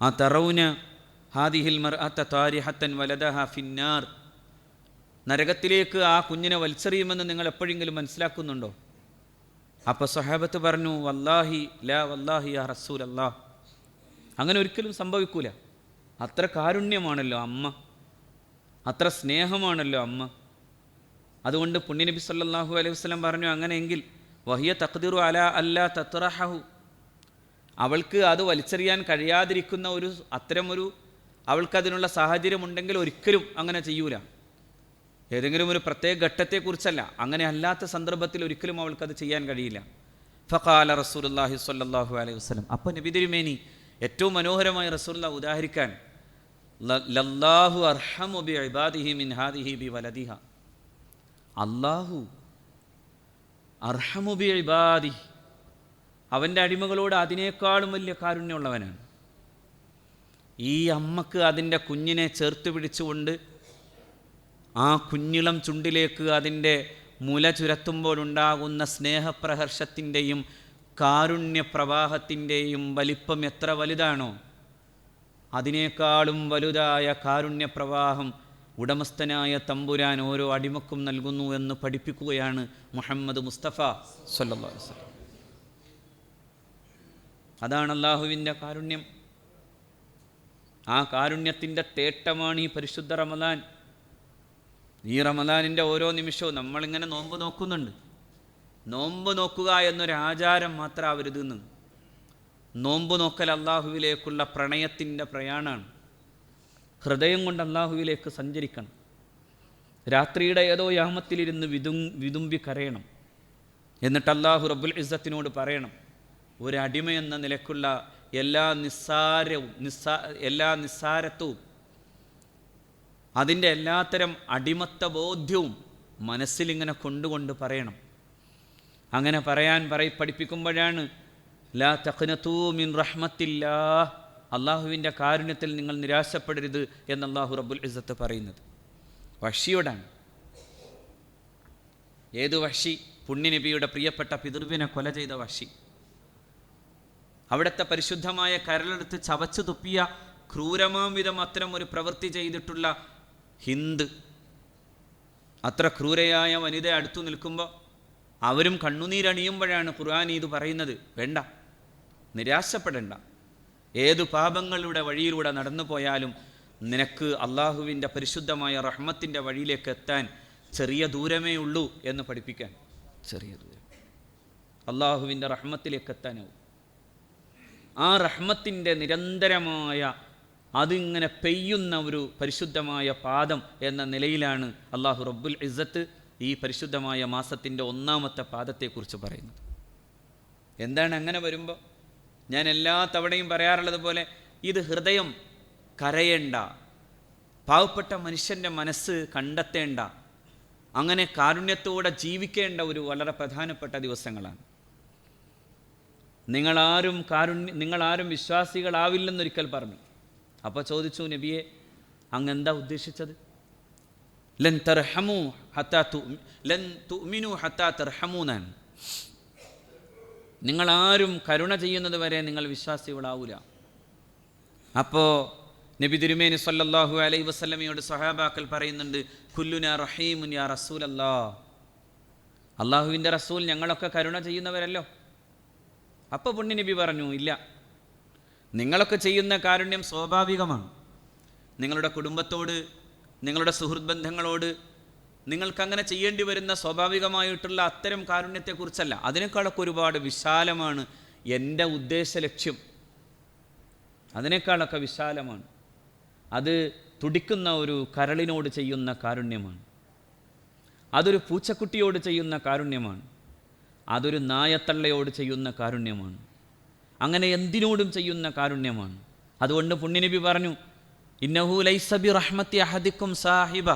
Speaker 1: ആ തറൗന ഹാദിഹിൽ മർഅത താരിഹത്തൻ വലദഹ ഫിന്നാർ, നരകത്തിലേക്ക് ആ കുഞ്ഞിനെ വലിച്ചെറിയുമെന്ന് നിങ്ങൾ എപ്പോഴെങ്കിലും മനസ്സിലാക്കുന്നുണ്ടോ? അപ്പോൾ സ്വഹാബത്ത് പറഞ്ഞു, വല്ലാഹി ലാ വല്ലാഹി യാ റസൂലല്ലാഹ്, അങ്ങനെ ഒരിക്കലും സംഭവിക്കൂല. അത്ര കാരുണ്യമാണല്ലോ അമ്മ, അത്ര സ്നേഹമാണല്ലോ അമ്മ. അതുകൊണ്ട് പുണ്യനബി സല്ലല്ലാഹു അലൈഹി വസല്ലം പറഞ്ഞു, അങ്ങനെയെങ്കിൽ വഹിയ തഖ്ദിറു അലാ അല്ലാ തത്റഹു, അവൾക്ക് അത് വലിച്ചെറിയാൻ കഴിയാതിരിക്കുന്ന അത്തരമൊരു അവൾക്കതിനുള്ള സാഹചര്യമുണ്ടെങ്കിൽ ഒരിക്കലും അങ്ങനെ ചെയ്യൂല. ഏതെങ്കിലും ഒരു പ്രത്യേക ഘട്ടത്തെക്കുറിച്ചല്ല, അങ്ങനെ അല്ലാത്ത സന്ദർഭത്തിൽ ഒരിക്കലും അവൾക്കത് ചെയ്യാൻ കഴിയില്ല. ഫഖാല റസൂലുള്ളാഹി സ്വല്ലല്ലാഹു അലൈഹി വസല്ലം, അപ്പോൾ നബി തിരുമേനി ഏറ്റവും മനോഹരമായി റസൂലുള്ളാഹി ഉദാഹരിക്കാൻ, ലല്ലാഹു അർഹമു ബി ഇബാദിഹി മിൻ ഹാദിഹി ബി വലദിഹ, അല്ലാഹു അർഹമു ബി ഇബാദിഹി, അവൻ്റെ അടിമകളോട് അതിനേക്കാളും വലിയ കാരുണ്യമുള്ളവനാണ്. ഈ അമ്മക്ക് അതിൻ്റെ കുഞ്ഞിനെ ചേർത്ത് പിടിച്ചുകൊണ്ട് ആ കുഞ്ഞിളം ചുണ്ടിലേക്ക് അതിൻ്റെ മുല ചുരത്തുമ്പോഴുണ്ടാകുന്ന സ്നേഹപ്രഹർഷത്തിൻ്റെയും കാരുണ്യപ്രവാഹത്തിൻ്റെയും വലിപ്പം എത്ര വലുതാണോ, അതിനേക്കാളും വലുതായ കാരുണ്യപ്രവാഹം ഉടമസ്ഥനായ തമ്പുരാൻ ഓരോ അടിമക്കും നൽകുന്നു എന്ന് പഠിപ്പിക്കുകയാണ് മുഹമ്മദ് മുസ്തഫ സ്വല്ലല്ലാഹു അലൈഹി വസല്ലം. അതാണ് അല്ലാഹുവിൻ്റെ കാരുണ്യം. ആ കാരുണ്യത്തിൻ്റെ തേട്ടമാണ് ഈ പരിശുദ്ധ റമദാൻ. ഈ റമദാനിൻ്റെ ഓരോ നിമിഷവും നമ്മളിങ്ങനെ നോമ്പ് നോക്കുന്നുണ്ട്. നോമ്പ് നോക്കുക എന്നൊരാചാരം മാത്രമാവരുതെന്ന്. നോമ്പ് നോക്കൽ അള്ളാഹുവിലേക്കുള്ള പ്രണയത്തിൻ്റെ പ്രയാണമാണ്. ഹൃദയം കൊണ്ട് അള്ളാഹുവിലേക്ക് സഞ്ചരിക്കണം. രാത്രിയുടെ ഏതോ യാമത്തിലിരുന്ന് വിതുമ്പി കരയണം. എന്നിട്ട് അള്ളാഹു റബ്ബുൽ ഇസ്സത്തിനോട് പറയണം, ഒരടിമയെന്ന നിലക്കുള്ള എല്ലാ നിസ്സാരത്വവും അതിൻ്റെ എല്ലാത്തരം അടിമത്ത ബോധ്യവും മനസ്സിലിങ്ങനെ കൊണ്ടുകൊണ്ട് പറയണം. അങ്ങനെ പറയാൻ പഠിപ്പിക്കുമ്പോഴാണ് ലാ തഖ്നതൂ മിൻ റഹ്മത്തില്ലാഹ്, അള്ളാഹുവിൻ്റെ കാരുണ്യത്തിൽ നിങ്ങൾ നിരാശപ്പെടരുത് എന്ന് അള്ളാഹു റബ്ബുൽ ഇസ്സത്ത് പറയുന്നത്. വഹ്ശിയോടാണ്. ഏതു വഹ്ശി? പുണ്യനബിയുടെ പ്രിയപ്പെട്ട പിതൃവിനെ കൊല ചെയ്ത വഹ്ശി. അവിടുത്തെ പരിശുദ്ധമായ കരളെടുത്ത് ചവച്ചു തുപ്പിയ ക്രൂരമാം വിധം അത്തരം ഒരു പ്രവൃത്തി ചെയ്തിട്ടുള്ള ഹിന്ദ്, അത്ര ക്രൂരയായ വനിത അടുത്തു നിൽക്കുമ്പോൾ അവരും കണ്ണുനീരണിയുമ്പോഴാണ് ഖുർആൻ ഇത് പറയുന്നത്. വേണ്ട, നിരാശപ്പെടേണ്ട. ഏതു പാപങ്ങളുടെ വഴിയിലൂടെ നടന്നു പോയാലും നിനക്ക് അള്ളാഹുവിൻ്റെ പരിശുദ്ധമായ റഹ്മത്തിൻ്റെ വഴിയിലേക്ക് എത്താൻ ചെറിയ ദൂരമേ ഉള്ളൂ എന്ന് പഠിപ്പിക്കാൻ. ചെറിയ ദൂരം അള്ളാഹുവിൻ്റെ റഹ്മത്തിലേക്ക് എത്താനാവും. ആ റഹ്മത്തിൻ്റെ നിരന്തരമായ അതിങ്ങനെ പെയ്യുന്ന ഒരു പരിശുദ്ധമായ പാദം എന്ന നിലയിലാണ് അള്ളാഹു റബ്ബുൽ ഇസ്സത്ത് ഈ പരിശുദ്ധമായ മാസത്തിൻ്റെ ഒന്നാമത്തെ പാദത്തെക്കുറിച്ച് പറയുന്നത്. എന്താണ് അങ്ങനെ വരുമ്പോൾ? ഞാൻ എല്ലാ തവണയും പറയാറുള്ളത് പോലെ ഇത് ഹൃദയം കരയേണ്ട, പാവപ്പെട്ട മനുഷ്യൻ്റെ മനസ്സ് കണ്ടെത്തേണ്ട, അങ്ങനെ കാരുണ്യത്തോടെ ജീവിക്കേണ്ട ഒരു വളരെ പ്രധാനപ്പെട്ട ദിവസങ്ങളാണ്. നിങ്ങളാരും വിശ്വാസികളാവില്ലെന്നൊരിക്കൽ പറഞ്ഞു. അപ്പോൾ ചോദിച്ചു, നബിയെ അങ്ങെന്താ ഉദ്ദേശിച്ചത്? ലൻ തുഅ്മിനു ഹത്താ തർഹമൂനാണ്. നിങ്ങളാരും കരുണ ചെയ്യുന്നത് വരെ നിങ്ങൾ വിശ്വാസികളാവൂല. അപ്പോൾ നബി തിരുമേനി സ്വല്ലല്ലാഹു അലൈഹി വസല്ലമയോട് സ്വഹാബാക്കൾ പറയുന്നുണ്ട്, കുല്ലുനാ റഹീമുൻ യാ റസൂലല്ലാഹ്, അള്ളാഹുവിൻ്റെ റസൂൽ ഞങ്ങളൊക്കെ കരുണ ചെയ്യുന്നവരല്ലോ. അപ്പോൾ പുണ്യ നബി പറഞ്ഞു, ഇല്ല, നിങ്ങളൊക്കെ ചെയ്യുന്ന കാരുണ്യം സ്വാഭാവികമാണ്. നിങ്ങളുടെ കുടുംബത്തോട്, നിങ്ങളുടെ സുഹൃത്ത് ബന്ധങ്ങളോട് നിങ്ങൾക്കങ്ങനെ ചെയ്യേണ്ടി വരുന്ന സ്വാഭാവികമായിട്ടുള്ള അത്തരം കാരുണ്യത്തെക്കുറിച്ചല്ല, അതിനേക്കാളൊക്കെ ഒരുപാട് വിശാലമാണ് എൻ്റെ ഉദ്ദേശ ലക്ഷ്യം. അതിനേക്കാളൊക്കെ വിശാലമാണ്. അത് തുടിക്കുന്ന ഒരു കരളിനോട് ചെയ്യുന്ന കാരുണ്യമാണ്. അതൊരു പൂച്ചക്കുട്ടിയോട് ചെയ്യുന്ന കാരുണ്യമാണ്. അതൊരു നായത്തള്ളയോട് ചെയ്യുന്ന കാരുണ്യമാണ്. അങ്ങനെ എന്തിനോടും ചെയ്യുന്ന കാരുണ്യമാണ്. അതുകൊണ്ട് പുണ്യനബി പറഞ്ഞു, ഇന്നഹു ലൈസ ബി റഹ്മത്തി അഹദിക്കും സാഹിബ.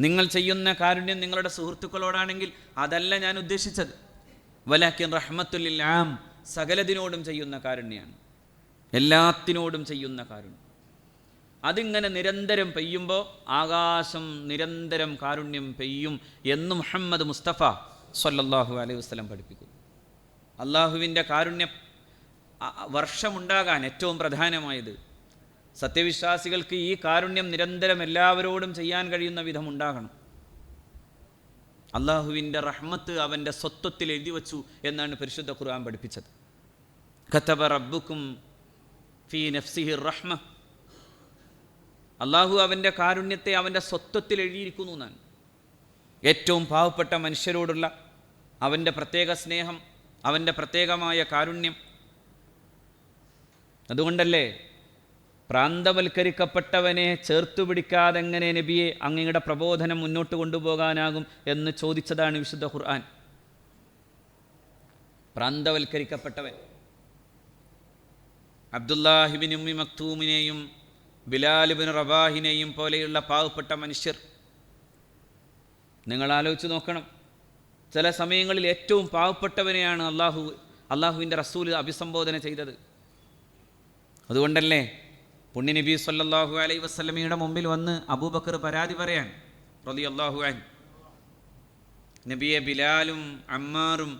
Speaker 1: നിങ്ങൾ ചെയ്യുന്ന കാരുണ്യം നിങ്ങളുടെ സുഹൃത്തുക്കളോടാണെങ്കിൽ അതല്ല ഞാൻ ഉദ്ദേശിച്ചത്. വലാകിൻ റഹ്മത്തുൽ ലിൽ ആം, സകലതിനോടും ചെയ്യുന്ന കാരുണ്യമാണ്, എല്ലാത്തിനോടും ചെയ്യുന്ന കാരുണ്യം. അതിങ്ങനെ നിരന്തരം പെയ്യുമ്പോൾ ആകാശം നിരന്തരം കാരുണ്യം പെയ്യും എന്ന് മുഹമ്മദ് മുസ്തഫ സ്വല്ലല്ലാഹു അലൈഹി വസല്ലം പഠിപ്പിക്കുന്നു. അള്ളാഹുവിൻ്റെ കാരുണ്യ വർഷമുണ്ടാകാൻ ഏറ്റവും പ്രധാനമായത് സത്യവിശ്വാസികൾക്ക് ഈ കാരുണ്യം നിരന്തരം എല്ലാവരോടും ചെയ്യാൻ കഴിയുന്ന വിധം ഉണ്ടാകണം. അള്ളാഹുവിൻ്റെ റഹ്മത്ത് അവൻ്റെ സ്വത്വത്തിൽ എഴുതി വച്ചു എന്നാണ് പരിശുദ്ധ ഖുർആൻ പഠിപ്പിച്ചത്. കതബ റബ്ബുക്കും ഫീ നഫ്സിഹി റഹ്മ. അള്ളാഹു അവൻ്റെ കാരുണ്യത്തെ അവൻ്റെ സ്വത്വത്തിൽ എഴുതിയിരിക്കുന്നു എന്നാണ്. ഏറ്റവും പാവപ്പെട്ട മനുഷ്യരോടുള്ള അവൻ്റെ പ്രത്യേക സ്നേഹം, അവൻ്റെ പ്രത്യേകമായ കാരുണ്യം. അതുകൊണ്ടല്ലേ പ്രാന്തവൽക്കരിക്കപ്പെട്ടവനെ ചേർത്തു പിടിക്കാതെ എങ്ങനെ നബിയെ അങ്ങയുടെ പ്രബോധനം മുന്നോട്ട് കൊണ്ടുപോകാനാകും എന്ന് ചോദിച്ചതാണ് വിശുദ്ധ ഖുർആൻ. പ്രാന്തവൽക്കരിക്കപ്പെട്ടവൻ അബ്ദുല്ലാഹിബിൻ ഉമ്മി മക്തൂമിനെയും ബിലാലിബിൻ റബാഹിനെയും പോലെയുള്ള പാവപ്പെട്ട മനുഷ്യർ, നിങ്ങൾ ആലോചിച്ച് നോക്കണം. ചില സമയങ്ങളിൽ ഏറ്റവും പാവപ്പെട്ടവനെയാണ് അള്ളാഹുവിൻ്റെ റസൂൽ അഭിസംബോധന ചെയ്തത്. അതുകൊണ്ടല്ലേ പുണ്യനബി സല്ലല്ലാഹു അലൈഹി വസല്ലമയുടെ മുമ്പിൽ വന്ന് അബൂബക്കർ പരാതി പറയാൻ റളിയല്ലാഹു അൻഹു, നബിയെ ബിലാലും അമ്മാറും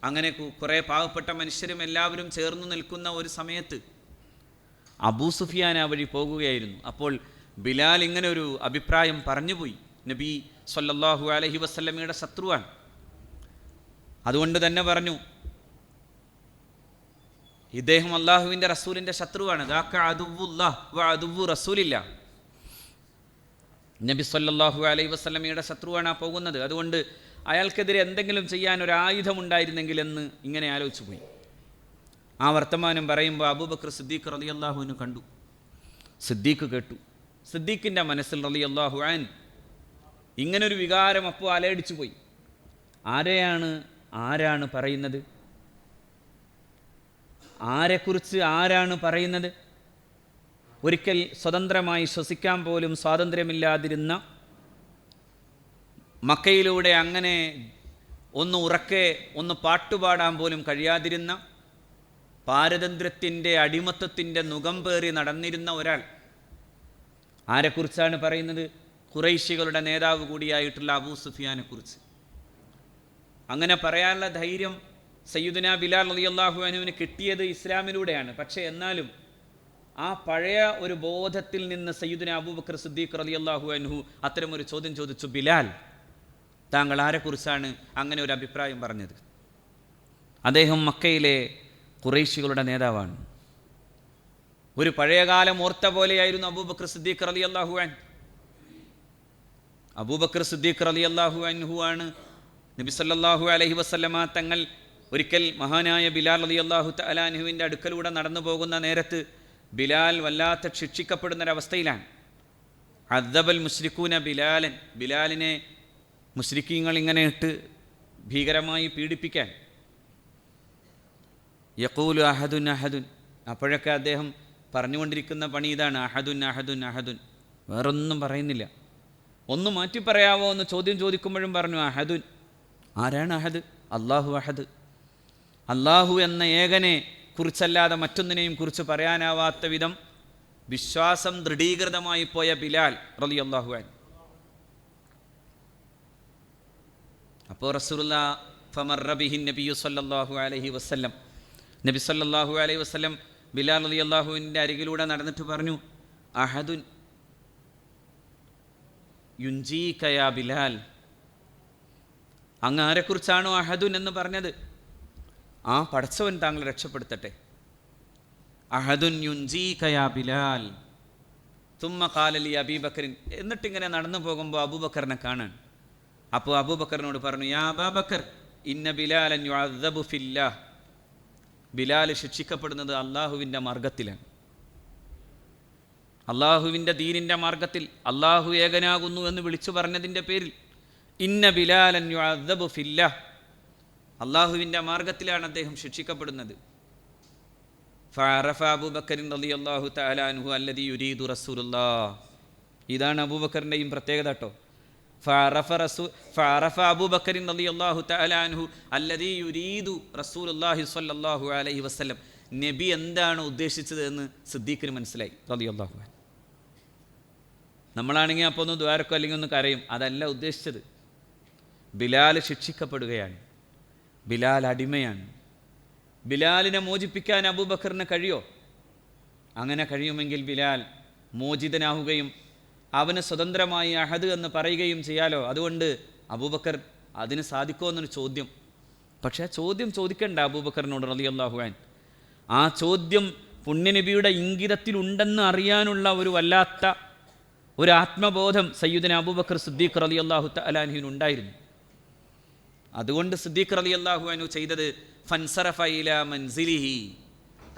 Speaker 1: അങ്ങനെ കുറേ പാവപ്പെട്ട മനുഷ്യരും എല്ലാവരും ചേർന്ന് നിൽക്കുന്ന ഒരു സമയത്ത് അബൂ സുഫിയാൻ ആ വഴി പോകുകയായിരുന്നു. അപ്പോൾ ബിലാൽ ഇങ്ങനെ ഒരു അഭിപ്രായം പറഞ്ഞുപോയി, നബി സല്ലല്ലാഹു അലൈഹി വസല്ലമയുടെ ശത്രുവാണ്, അതുകൊണ്ട് തന്നെ പറഞ്ഞു ഇദ്ദേഹം അള്ളാഹുവിൻ്റെ റസൂലിൻ്റെ ശത്രുവാണ്. ദാക അദുവുല്ലാഹ് വ അദുവു റസൂലില്ലാ. നബി സല്ലല്ലാഹു അലൈഹി വസല്ലമയുടെ ശത്രുവാണ് ആ പോകുന്നത്. അതുകൊണ്ട് അയാൾക്കെതിരെ എന്തെങ്കിലും ചെയ്യാൻ ഒരു ആയുധമുണ്ടായിരുന്നെങ്കിൽ എന്ന് ഇങ്ങനെ ആലോചിച്ചു പോയി. ആ വർത്തമാനം പറയുമ്പോൾ അബൂബക്കർ സിദ്ദീഖ് റളിയല്ലാഹു അൻഹു കണ്ടു. സിദ്ദീഖ് കേട്ടു. സിദ്ദീഖിൻ്റെ മനസ്സിൽ റളിയല്ലാഹു അൻഹു ഇങ്ങനൊരു വികാരം അപ്പോൾ അലയടിച്ചു പോയി. ആരാണ് പറയുന്നത്? ആരെക്കുറിച്ച് ആരാണ് പറയുന്നത്? ഒരിക്കൽ സ്വതന്ത്രമായി ശ്വസിക്കാൻ പോലും സ്വാതന്ത്ര്യമില്ലാതിരുന്ന, മക്കയിലൂടെ അങ്ങനെ ഒന്ന് ഉറക്കെ ഒന്ന് പാട്ടുപാടാൻ പോലും കഴിയാതിരുന്ന, പാരതന്ത്ര്യത്തിൻ്റെ അടിമത്തത്തിൻ്റെ നുകം പേറി നടന്നിരുന്ന ഒരാൾ. ആരെക്കുറിച്ചാണ് പറയുന്നത്? ഖുറൈശികളുടെ നേതാവ് കൂടിയായിട്ടുള്ള അബൂ സുഫിയാനെ കുറിച്ച്. അങ്ങനെ പറയാനുള്ള ധൈര്യം സയ്യിദുനാ ബിലാൽ റളിയല്ലാഹു അൻഹുവിന് കിട്ടിയത് ഇസ്ലാമിലൂടെയാണ്. പക്ഷേ എന്നാലും ആ പഴയ ഒരു ബോധത്തിൽ നിന്ന് സയ്യിദുനാ അബൂബക്കർ സിദ്ദീഖ് റളിയല്ലാഹു അൻഹു അത്തരമൊരു ചോദ്യം ചോദിച്ചു, ബിലാൽ, താങ്കൾ ആരെക്കുറിച്ചാണ് അങ്ങനെ ഒരു അഭിപ്രായം പറഞ്ഞത്? അദ്ദേഹം മക്കയിലെ ഖുറൈശികളുടെ നേതാവാണ്. ഒരു പഴയകാലം ഓർത്ത പോലെയായിരുന്നു അബൂബക്കർ സിദ്ദീഖ് റളിയല്ലാഹു അൻഹു. അബൂബക്കർ സിദ്ദീഖ് റളിയല്ലാഹു അൻഹു ആണ് നബി സല്ലല്ലാഹു അലൈഹി വസല്ലമ തങ്ങൾ ഒരിക്കൽ മഹാനായ ബിലാൽ റളിയല്ലാഹു തആല അൻഹുവിൻ്റെ അടുക്കലൂടെ നടന്നു പോകുന്ന നേരത്ത് ബിലാൽ വല്ലാത്ത ശിക്ഷിക്കപ്പെടുന്നൊരവസ്ഥയിലാണ്. അദ്ദബൽ മുശ്രിക്കൂന ബിലാലൻ, ബിലാലിനെ മുശ്രിക്കീങ്ങൾ ഇങ്ങനെ ഇട്ട് ഭീകരമായി പീഡിപ്പിക്കാൻ. യഖൂലു അഹദുൻ അഹദുൻ, അപ്പോഴൊക്കെ അദ്ദേഹം പറഞ്ഞുകൊണ്ടിരിക്കുന്ന പണി ഇതാണ്, അഹദുൻ അഹദുൻ അഹദുൻ, വേറൊന്നും പറയുന്നില്ല. ഒന്ന് മാറ്റി പറയാവോ എന്ന് ചോദ്യം ചോദിക്കുമ്പോഴും പറഞ്ഞു അഹദുൻ. ആരാണ് അഹദ്? അള്ളാഹു അഹദ്. അള്ളാഹു എന്ന ഏകനെ കുറിച്ചല്ലാതെ മറ്റൊന്നിനെയും കുറിച്ച് പറയാനാവാത്ത വിധം വിശ്വാസം ദൃഢീകൃതമായി പോയ ബിലാൽ റളിയല്ലാഹു അൻഹു. അപ്പോൾ റസൂലുള്ളാഹി ഫമർറ ബിഹി നബിയു സല്ലല്ലാഹു അലൈഹി വസല്ലം, നബി സല്ലല്ലാഹു അലൈഹി വസല്ലം ബിലാൽ റളിയല്ലാഹുവിൻ്റെ അരികിലൂടെ നടന്നിട്ട് പറഞ്ഞു, അഹദുൻ യുൻജീക യാ ബിലാൽ, അങ്ങ് ആരെക്കുറിച്ചാണോ അഹദുൻ എന്ന് പറഞ്ഞത് ആ പടച്ചവൻ താങ്കൾ രക്ഷപ്പെടുത്തട്ടെ. അഹദുൻ യുൻജീക യാ ബിലാൽ. തുമ്മ ഖാല ലി അബീബക്കറിൻ, എന്നിട്ടിങ്ങനെ നടന്നു പോകുമ്പോൾ അബൂബക്കറിനെ കാണാൻ. അപ്പോൾ അബൂബക്കറിനോട് പറഞ്ഞു, യാ അബൂബക്കർ ഇന്ന ബിലാലൻ യുഅദ്ദബു ഫില്ലാഹ്, ബിലാൽ ശിക്ഷിക്കപ്പെടുന്നത് അള്ളാഹുവിൻ്റെ മാർഗത്തിലാണ്. അള്ളാഹുവിൻ്റെ ദീനിൻ്റെ മാർഗത്തിൽ അള്ളാഹു ഏകനാകുന്നു എന്ന് വിളിച്ചു പറഞ്ഞതിൻ്റെ പേരിൽ ഇന്ന ബിലാലൻ യുഅദ്ദബു ഫില്ലാഹ്, അള്ളാഹുവിൻ്റെ മാർഗത്തിലാണ് അദ്ദേഹം ശിക്ഷിക്കപ്പെടുന്നത്. ഫഅറഫ അബൂബക്കർ റളിയല്ലാഹു തആല അൻഹു അല്ലദീ യുരീദു റസൂലുള്ളാഹ്, ഇതാണ് അബൂബക്കറിൻ്റെയും പ്രത്യേകത കേട്ടോ. ഫഅറഫ അബൂബക്കർ റളിയല്ലാഹു തആല അൻഹു അല്ലദീ യുരീദു റസൂലുള്ളാഹി സ്വല്ലല്ലാഹു അലൈഹി വസല്ലം, നബി എന്താണ് ഉദ്ദേശിച്ചത് എന്ന് സിദ്ദീഖിന് മനസ്സിലായി റളിയല്ലാഹു അൻഹു. നമ്മളാണെങ്കിൽ അപ്പോൾ ഒന്ന് ദ്വാരക്കോ അല്ലെങ്കിൽ ഒന്ന് കരയും, അതല്ല ഉദ്ദേശിച്ചത്. ബിലാൽ ശിക്ഷിക്കപ്പെടുകയാണ്, ബിലാൽ അടിമയാണ്. ബിലാലിനെ മോചിപ്പിക്കാൻ അബൂബക്കറിന് കഴിയോ? അങ്ങനെ കഴിയുമെങ്കിൽ ബിലാൽ മോചിതനാവുകയും അവന് സ്വതന്ത്രമായി അഹദ് എന്ന് പറയുകയും ചെയ്യാലോ. അതുകൊണ്ട് അബൂബക്കർ അതിന് സാധിക്കുമോ എന്നൊരു ചോദ്യം. പക്ഷേ ആ ചോദ്യം ചോദിക്കണ്ട അബൂബക്കറിനോട് റളിയല്ലാഹു അൻഹു. ആ ചോദ്യം പുണ്യനബിയുടെ ഇംഗിതത്തിലുണ്ടെന്ന് അറിയാനുള്ള ഒരു വല്ലാത്ത ഒരു ആത്മബോധം സയ്യിദുന അബൂബക്കർ സിദ്ദീഖ് റളിയല്ലാഹു തആല അൻഹുവിനുണ്ടായിരുന്നു. അതുകൊണ്ട് സിദ്ദീഖ് റളിയല്ലാഹു അൻഹു ചെയ്തത് ഫൻസറഫ ഇലാ മൻസിലിഹി,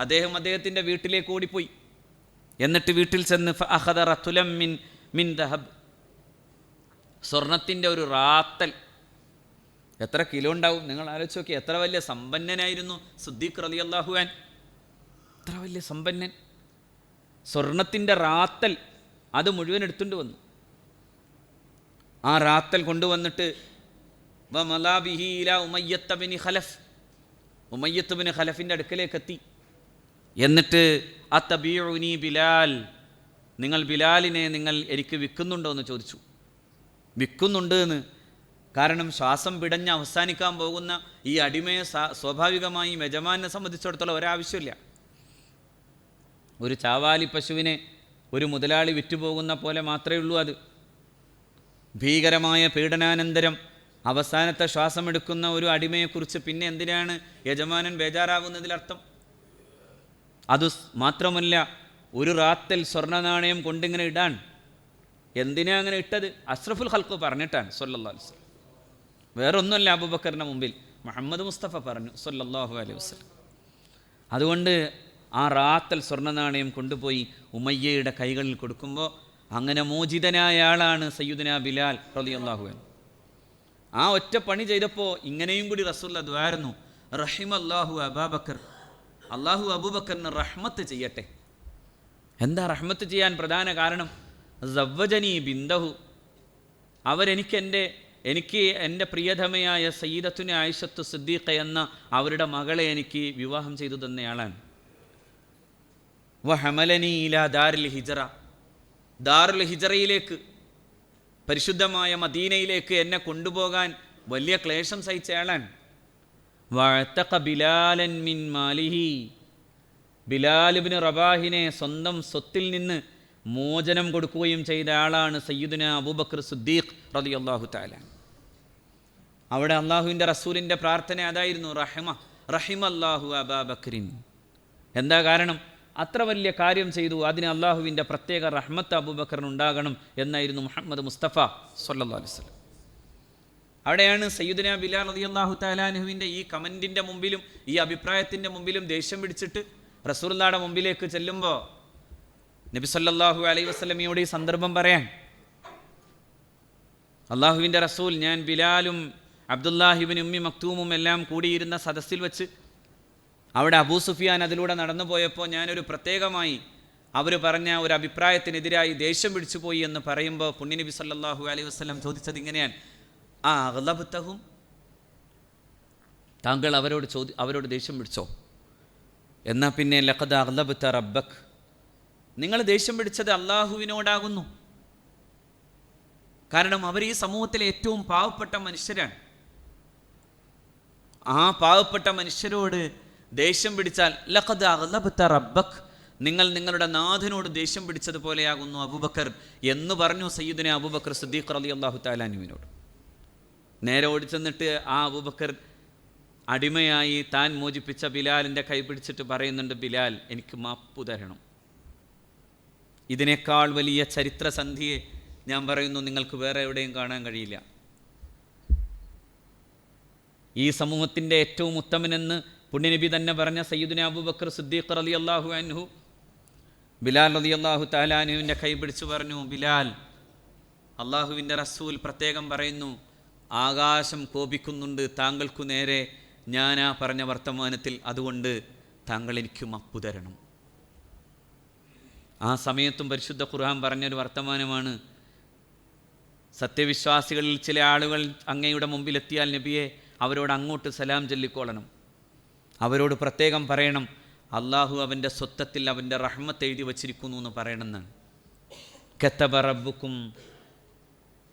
Speaker 1: അദ്ദേഹത്തിൻ്റെ വീട്ടിലേക്ക് ഓടിപ്പോയി. എന്നിട്ട് വീട്ടിൽ ചെന്ന് ഫഅഖദ റതുലം മിൻ ദഹബ്, സ്വർണത്തിൻ്റെ ഒരു റാത്തൽ. എത്ര കിലോ ഉണ്ടാവും നിങ്ങൾ ആലോചിച്ച് നോക്കി. എത്ര വലിയ സമ്പന്നനായിരുന്നു സിദ്ദീഖ് റളിയല്ലാഹു അൻഹു, എത്ര വലിയ സമ്പന്നൻ. സ്വർണത്തിൻ്റെ റാത്തൽ അത് മുഴുവൻ എടുത്തുകൊണ്ട് വന്നു. ആ റാത്തൽ കൊണ്ടുവന്നിട്ട് വമലാബിഹി ഇലാ ഉമയ്യത്ത് ബിൻ ഖലഫ്, ഉമയ്യത്ത് ബിൻ ഖലഫിൻ്റെ അടുക്കലേക്ക് എത്തി. എന്നിട്ട് അത്തബീഉനി ബിലാൽ, നിങ്ങൾ ബിലാലിനെ നിങ്ങൾ എനിക്ക് വിൽക്കുന്നുണ്ടോ എന്ന് ചോദിച്ചു. വിൽക്കുന്നുണ്ട് എന്ന്. കാരണം ശ്വാസം പിടഞ്ഞ് അവസാനിക്കാൻ പോകുന്ന ഈ അടിമയെ സ്വാഭാവികമായും യജമാനെ സംബന്ധിച്ചിടത്തോളം ഒരാവശ്യമില്ല. ഒരു ചാവാലി പശുവിനെ ഒരു മുതലാളി വിറ്റുപോകുന്ന പോലെ മാത്രമേ ഉള്ളൂ അത്. ഭീകരമായ പീഡനാനന്തരം അവസാനത്തെ ശ്വാസമെടുക്കുന്ന ഒരു അടിമയെക്കുറിച്ച് പിന്നെ എന്തിനാണ് യജമാനൻ ബേജാറാകുന്നതിലർത്ഥം? അത് മാത്രമല്ല, ഒരു റാത്തൽ സ്വർണ്ണ നാണയം കൊണ്ടിങ്ങനെ ഇടാൻ എന്തിനാ അങ്ങനെ ഇട്ടത്? അഷ്റഫുൽ ഖൽഖ് പറഞ്ഞിട്ടാണ് സ്വല്ലല്ലാഹു അലൈഹി വസല്ലം. വേറൊന്നുമല്ല അബൂബക്കറിൻ്റെ മുമ്പിൽ മുഹമ്മദ് മുസ്തഫ പറഞ്ഞു സ്വല്ലല്ലാഹു അലൈഹി വസല്ലം. അതുകൊണ്ട് ആ റാത്തൽ സ്വർണ്ണ നാണയം കൊണ്ടുപോയി ഉമയ്യയുടെ കൈകളിൽ കൊടുക്കുമ്പോൾ അങ്ങനെ മോചിതനായ ആളാണ് സയ്യിദുനാ ബിലാൽ റളിയല്ലാഹു അൻഹു. ആ ഒറ്റ പണി ചെയ്തപ്പോൾ ഇങ്ങനെയും കൂടി റസൂലുള്ളാഹി ദുആയിരുന്നു, റഹിമല്ലാഹു അബൂബക്കർ, അള്ളാഹു അബൂബക്കറിന് റഹ്മത്ത് ചെയ്യട്ടെ. എന്താ റഹ്മത്ത് ചെയ്യാൻ പ്രധാന കാരണം? സവ്വജനി ബിന്ദഹു, എനിക്ക് എൻ്റെ പ്രിയതമയായ സയ്യിദത്തുന ആയിഷത്തു സിദ്ദീഖ എന്ന അവരുടെ മകളെ എനിക്ക് വിവാഹം ചെയ്തു തന്നയാളാണ്. വഹമലനി ഇലാ ദാറുൽ ഹിജ്റ, ദാറുൽ ഹിജ്റയിലേക്ക്, പരിശുദ്ധമായ മദീനയിലേക്ക് എന്നെ കൊണ്ടുപോകാൻ വലിയ ക്ലേശം സഹിച്ചയാളാണ്. വഅതഖ ബിലാലൻ മിൻ മാലിഹി, ബിലാൽ ഇബ്നു റബാഹിനെ സ്വന്തം സ്വത്തിൽ നിന്ന് മോചനം കൊടുക്കുകയും ചെയ്ത ആളാണ് സയ്യിദുന അബൂബക്കർ സിദ്ദീഖ് റളിയല്ലാഹു തആല. അവിടെ അള്ളാഹുവിൻ്റെ റസൂലിൻ്റെ പ്രാർത്ഥന അതായിരുന്നു, റഹിമല്ലാഹു അബൂബക്കറിൻ. എന്താ കാരണം? അത്ര വലിയ കാര്യം ചെയ്തു, അതിന് അള്ളാഹുവിൻ്റെ പ്രത്യേക റഹ്മത്ത് അബൂബക്കറിന് ഉണ്ടാകണം എന്നായിരുന്നു മുഹമ്മദ് മുസ്തഫ സ്വല്ലല്ലാഹു അലൈഹി വസല്ലം. അവിടെയാണ് സയ്യിദുനാ ബിലാൽ റളിയല്ലാഹു തആല അൻഹുവിൻ്റെ ഈ കമൻറ്റിൻ്റെ മുമ്പിലും ഈ അഭിപ്രായത്തിൻ്റെ മുമ്പിലും ദേഷ്യം പിടിച്ചിട്ട് റസൂലുള്ളാഹിയുടെ മുമ്പിലേക്ക് ചെല്ലുമ്പോൾ നബി സല്ലല്ലാഹു അലൈഹി വസല്ലമയോട് ഈ സന്ദർഭം പറയാൻ, അള്ളാഹുവിൻ്റെ റസൂൽ, ഞാൻ ബിലാലും അബ്ദുല്ലാഹിബിൻ ഉമ്മി മക്തൂമും എല്ലാം കൂടിയിരുന്ന സദസ്സിൽ വെച്ച് അവിടെ അബൂ സുഫിയാൻ അതിലൂടെ നടന്നു പോയപ്പോൾ ഞാനൊരു പ്രത്യേകമായി അവർ പറഞ്ഞ ഒരു അഭിപ്രായത്തിനെതിരായി ദേഷ്യം പിടിച്ചു പോയി എന്ന് പറയുമ്പോൾ പുണ്യനബി സല്ലല്ലാഹു അലൈഹി വസല്ലം ചോദിച്ചത് ഇങ്ങനെയാണ്, ആ അഗ്ലബ്തഹും, താങ്കൾ അവരോട് ദേഷ്യം പിടിച്ചോ? എന്നാൽ പിന്നെ ലഖദ് അഗ്ലബ്ത റബ്ബക്, നിങ്ങൾ ദേഷ്യം പിടിച്ചത് അള്ളാഹുവിനോടാകുന്നു. കാരണം അവർ ഈ സമൂഹത്തിലെ ഏറ്റവും പാവപ്പെട്ട മനുഷ്യരാണ്. ആ പാവപ്പെട്ട മനുഷ്യരോട് ദേഷ്യം പിടിച്ചാൽ ലഖദ് അഗ്ലബ്ത റബ്ബക്, നിങ്ങൾ നിങ്ങളുടെ നാഥനോട് ദേഷ്യം പിടിച്ചതുപോലെയാകുന്നു അബൂബക്കർ എന്ന് പറഞ്ഞു സയ്യിദുനാ അബൂബക്കർ സിദ്ദീഖ് റളിയല്ലാഹു തആല അൻഹുവിനോട്. നേരെ ഓടിച്ചെന്നിട്ട് ആ അബൂബക്കർ അടിമയായി താൻ മോചിപ്പിച്ച ബിലാലിൻ്റെ കൈ പിടിച്ചിട്ട് പറയുന്നുണ്ട്, ബിലാൽ എനിക്ക് മാപ്പ് തരണം. ഇതിനേക്കാൾ വലിയ ചരിത്രസന്ധിയെ ഞാൻ പറയുന്നു നിങ്ങൾക്ക് വേറെ എവിടെയും കാണാൻ കഴിയില്ല. ഈ സമൂഹത്തിൻ്റെ ഏറ്റവും ഉത്തമനെന്ന് പുണ്യനബി തന്നെ പറഞ്ഞ സയ്യിദുന അബൂബക്കർ സിദ്ദീഖ് റളിയല്ലാഹു അൻഹു ബിലാൽ റളിയല്ലാഹു തആല അൻഹുവിൻ്റെ കൈ പിടിച്ചു പറഞ്ഞു, ബിലാൽ, അള്ളാഹുവിൻ്റെ റസൂൽ പ്രത്യേകം പറയുന്നു, ആകാശം കോപിക്കുന്നുണ്ട് താങ്കൾക്കു നേരെ ഞാനാ പറഞ്ഞ വർത്തമാനത്തിൽ, അതുകൊണ്ട് താങ്കൾ എനിക്ക് മപ്പു തരണം. ആ സമയത്തും പരിശുദ്ധ ഖുർആൻ പറഞ്ഞൊരു വർത്തമാനമാണ്, സത്യവിശ്വാസികളിൽ ചില ആളുകൾ അങ്ങയുടെ മുമ്പിലെത്തിയാൽ നബിയെ അവരോട് അങ്ങോട്ട് സലാം ചൊല്ലിക്കോളണം, അവരോട് പ്രത്യേകം പറയണം അള്ളാഹു അവൻ്റെ സ്വത്തത്തിൽ അവൻ്റെ റഹ്മത്ത് എഴുതി വച്ചിരിക്കുന്നു എന്ന് പറയണമെന്നാണ്. കതബ റബ്ബുക്കും,